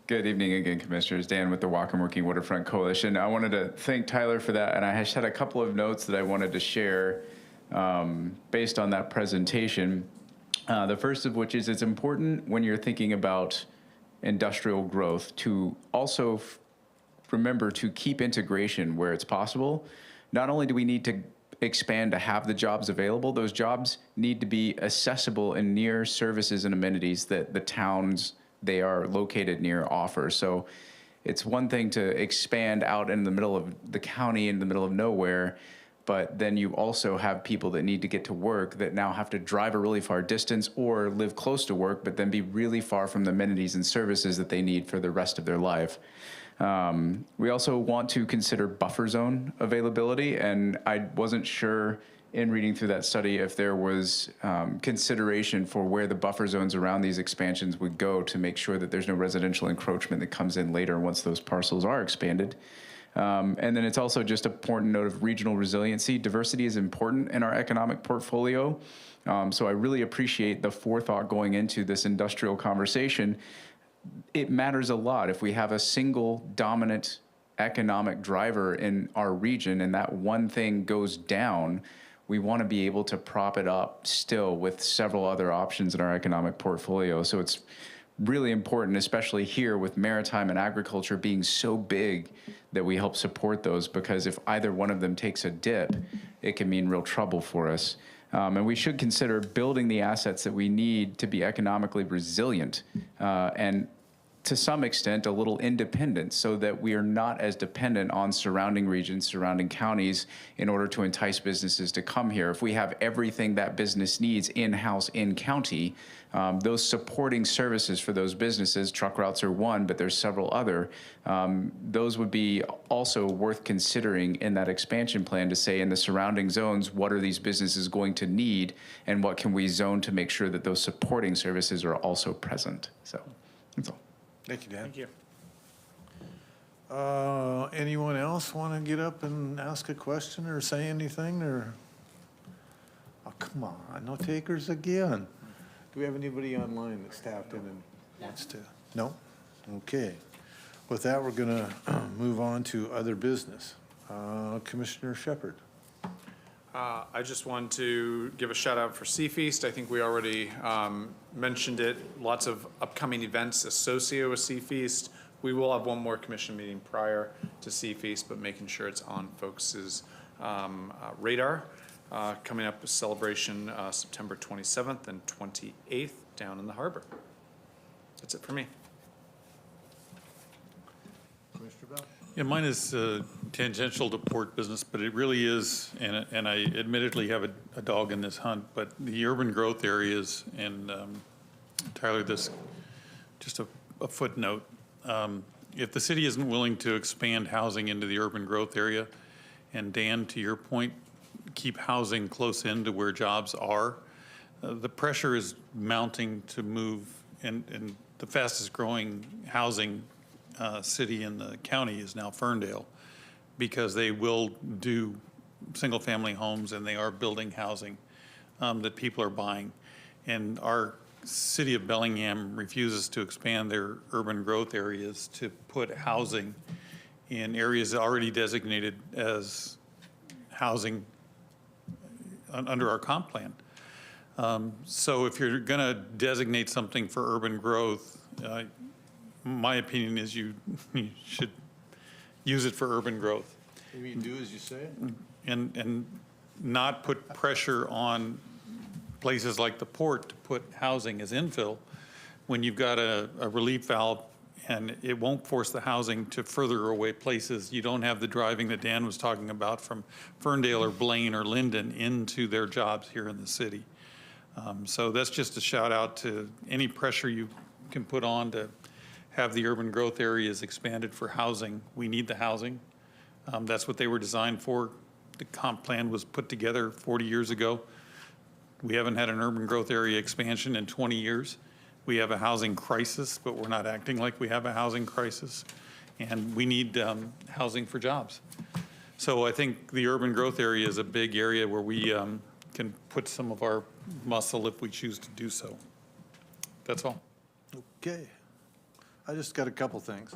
Good evening again, Commissioners. Dan with the Whatcom Working Waterfront Coalition. I wanted to thank Tyler for that, and I just had a couple of notes that I wanted to share based on that presentation. The first of which is it's important when you're thinking about industrial growth to also remember to keep integration where it's possible. Not only do we need to expand to have the jobs available, those jobs need to be accessible and near services and amenities that the towns they are located near offer. So it's one thing to expand out in the middle of the county, in the middle of nowhere, but then you also have people that need to get to work that now have to drive a really far distance or live close to work, but then be really far from the amenities and services that they need for the rest of their life. We also want to consider buffer zone availability, and I wasn't sure in reading through that study if there was consideration for where the buffer zones around these expansions would go to make sure that there's no residential encroachment that comes in later once those parcels are expanded. And then it's also just an important note of regional resiliency. Diversity is important in our economic portfolio. So I really appreciate the forethought going into this industrial conversation. It matters a lot if we have a single dominant economic driver in our region and that one thing goes down. We want to be able to prop it up still with several other options in our economic portfolio. So it's really important, especially here with maritime and agriculture being so big, that we help support those, because if either one of them takes a dip, it can mean real trouble for us. And we should consider building the assets that we need to be economically resilient and to some extent, a little independent, so that we are not as dependent on surrounding regions, surrounding counties, in order to entice businesses to come here. If we have everything that business needs in-house, in-county, those supporting services for those businesses, truck routes are one, but there's several other, those would be also worth considering in that expansion plan to say in the surrounding zones, what are these businesses going to need, and what can we zone to make sure that those supporting services are also present. So that's all. Thank you, Dan. Thank you. Anyone else want to get up and ask a question or say anything, or? Oh, come on, no takers again. Do we have anybody online that's tapped in and wants to? No? Okay. With that, we're going to move on to other business. Commissioner Shepard. I just want to give a shout out for Sea Feast. I think we already mentioned it. Lots of upcoming events associated with Sea Feast. We will have one more commission meeting prior to Sea Feast, but making sure it's on folks' radar. Coming up, a celebration September 27th and 28th down in the harbor. That's it for me. Commissioner Bell. Yeah, mine is tangential to port business, but it really is, and I admittedly have a dog in this hunt, but the urban growth areas, and Tyler, this, just a footnote. If the city isn't willing to expand housing into the urban growth area, and Dan, to your point, keep housing close in to where jobs are, the pressure is mounting to move, and the fastest growing housing city in the county is now Ferndale, because they will do single-family homes and they are building housing that people are buying. And our city of Bellingham refuses to expand their urban growth areas to put housing in areas already designated as housing under our comp plan. So if you're going to designate something for urban growth, my opinion is you should use it for urban growth. You mean do as you say? And not put pressure on places like the port to put housing as infill when you've got a relief valve, and it won't force the housing to further away places. You don't have the driving that Dan was talking about from Ferndale or Blaine or Linden into their jobs here in the city. So that's just a shout out to any pressure you can put on to have the urban growth areas expanded for housing. We need the housing. That's what they were designed for. The comp plan was put together 40 years ago. We haven't had an urban growth area expansion in 20 years. We have a housing crisis, but we're not acting like we have a housing crisis. And we need housing for jobs. So I think the urban growth area is a big area where we can put some of our muscle if we choose to do so. That's all. Okay. I just got a couple things.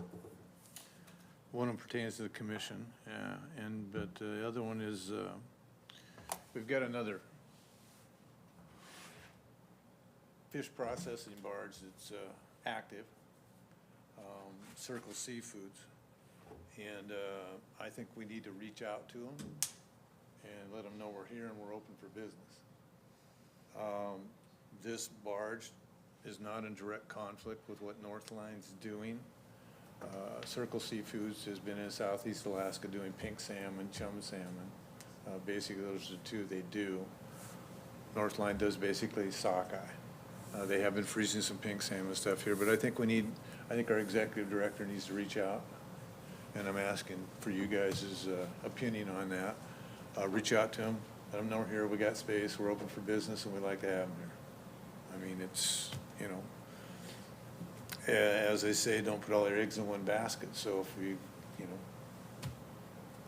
One of them pertains to the commission, but the other one is we've got another fish processing barge that's active, Circle Seafoods, and I think we need to reach out to them and let them know we're here and we're open for business. This barge is not in direct conflict with what Northline's doing. Circle Seafoods has been in Southeast Alaska doing pink salmon, chum salmon. Basically, those are the two they do. Northline does basically sockeye. They have been freezing some pink salmon stuff here, but I think our executive director needs to reach out, and I'm asking for you guys' opinion on that. Reach out to them, let them know we're here, we got space, we're open for business, and we like to have them here. I mean, it's, you know, as they say, don't put all your eggs in one basket. So if we, you know,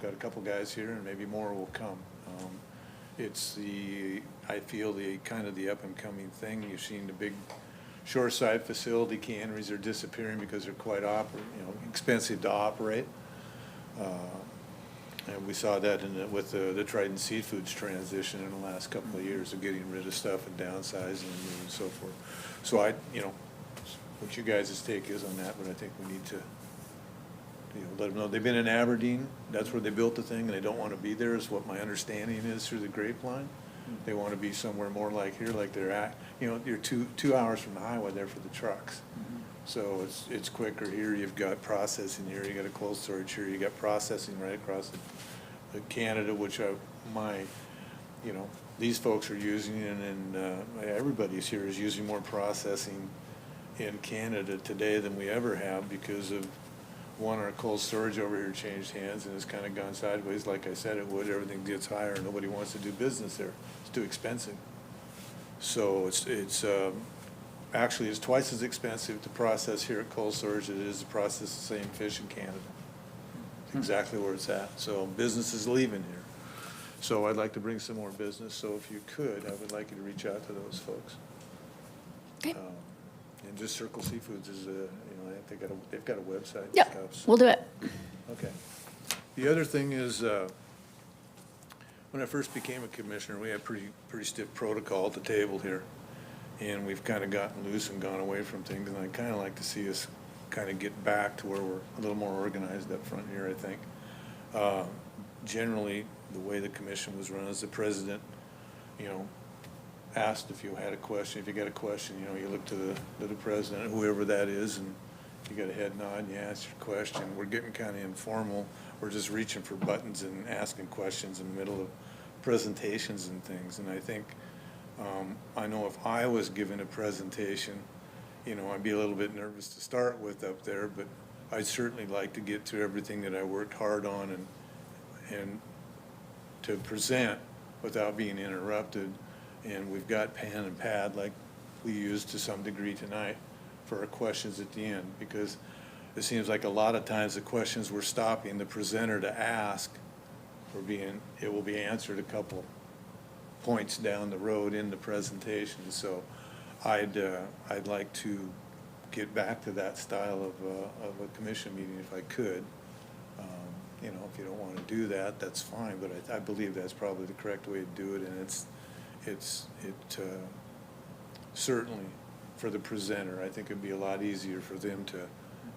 got a couple guys here and maybe more will come. It's the, I feel the kind of the up and coming thing. You've seen the big shoreside facility canneries are disappearing because they're quite expensive to operate. And we saw that with the Trident Seafoods transition in the last couple of years of getting rid of stuff and downsizing and so forth. So you know, what you guys' take is on that, but I think we need to, you know, let them know. They've been in Aberdeen, that's where they built the thing, and they don't want to be there, is what my understanding is through the grapevine. They want to be somewhere more like here, like they're at, you know, you're two hours from the highway there for the trucks. So it's quicker here, you've got processing here, you got a cold storage here, you got processing right across the Canada, which you know, these folks are using, and everybody's here is using more processing in Canada today than we ever have because of, one, our cold storage over here changed hands and it's kind of gone sideways. Like I said, it would, everything gets higher, nobody wants to do business there. It's too expensive. So actually, it's twice as expensive to process here at cold storage as it is to process the same fish in Canada. It's exactly where it's at. So business is leaving here. So I'd like to bring some more business. So if you could, I would like you to reach out to those folks. Okay. And just Circle Seafoods is they've got a website and Yep, stuff. So- we'll do it. Okay. The other thing is, when I first became a commissioner, we had pretty stiff protocol at the table here. And we've kind of gotten loose and gone away from things, and I'd kind of like to see us kind of get back to where we're a little more organized up front here, I think. Generally, the way the commission was run is the president, you know, asked if you had a question. If you got a question, you know, you look to the president, whoever that is, and you got a head nod and you ask your question. We're getting kind of informal. We're just reaching for buttons and asking questions in the middle of presentations and things. And I think, I know if I was giving a presentation, you know, I'd be a little bit nervous to start with up there, but I'd certainly like to get to everything that I worked hard on and to present without being interrupted. And we've got pen and pad like we used to some degree tonight for our questions at the end, because it seems like a lot of times the questions we're stopping the presenter to ask it will be answered a couple points down the road in the presentation. So I'd like to get back to that style of a commission meeting if I could. You know, if you don't want to do that, that's fine, but I believe that's probably the correct way to do it, and it's certainly for the presenter, I think it'd be a lot easier for them to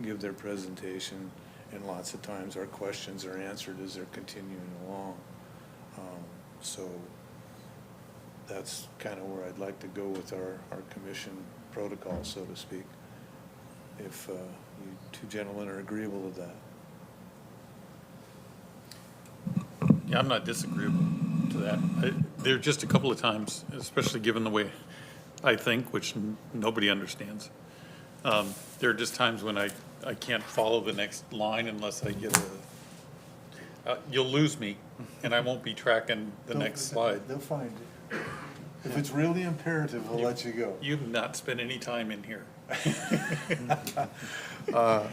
give their presentation, and lots of times our questions are answered as they're continuing along. So that's kind of where I'd like to go with our commission protocol, so to speak, if you two gentlemen are agreeable with that. Yeah, I'm not disagreeable to that. There are just a couple of times, especially given the way I think, which nobody understands. There are just times when I can't follow the next line unless I get you'll lose me, and I won't be tracking the next slide. They'll find it. If it's really imperative, we'll let you go. You've not spent any time in here.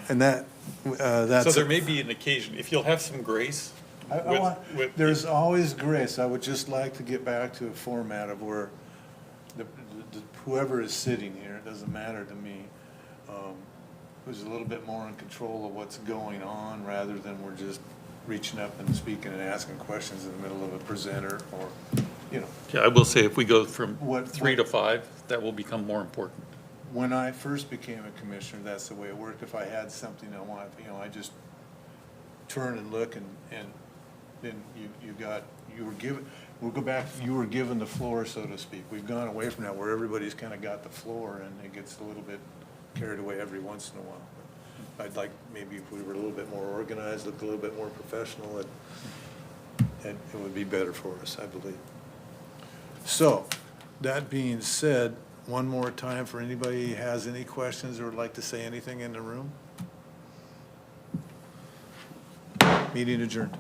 And that's. So there may be an occasion, if you'll have some grace. There's always grace. I would just like to get back to a format of where whoever is sitting here, it doesn't matter to me, who's a little bit more in control of what's going on, rather than we're just reaching up and speaking and asking questions in the middle of a presenter, or, you know. Yeah, I will say if we go from 3 to 5, that will become more important. When I first became a commissioner, that's the way it worked. If I had something I wanted, you know, I just turn and look, and then you were given the floor, so to speak. We've gone away from that, where everybody's kind of got the floor, and it gets a little bit carried away every once in a while. But I'd like, maybe if we were a little bit more organized, looked a little bit more professional, it would be better for us, I believe. So, that being said, one more time for anybody who has any questions or would like to say anything in the room? Meeting adjourned.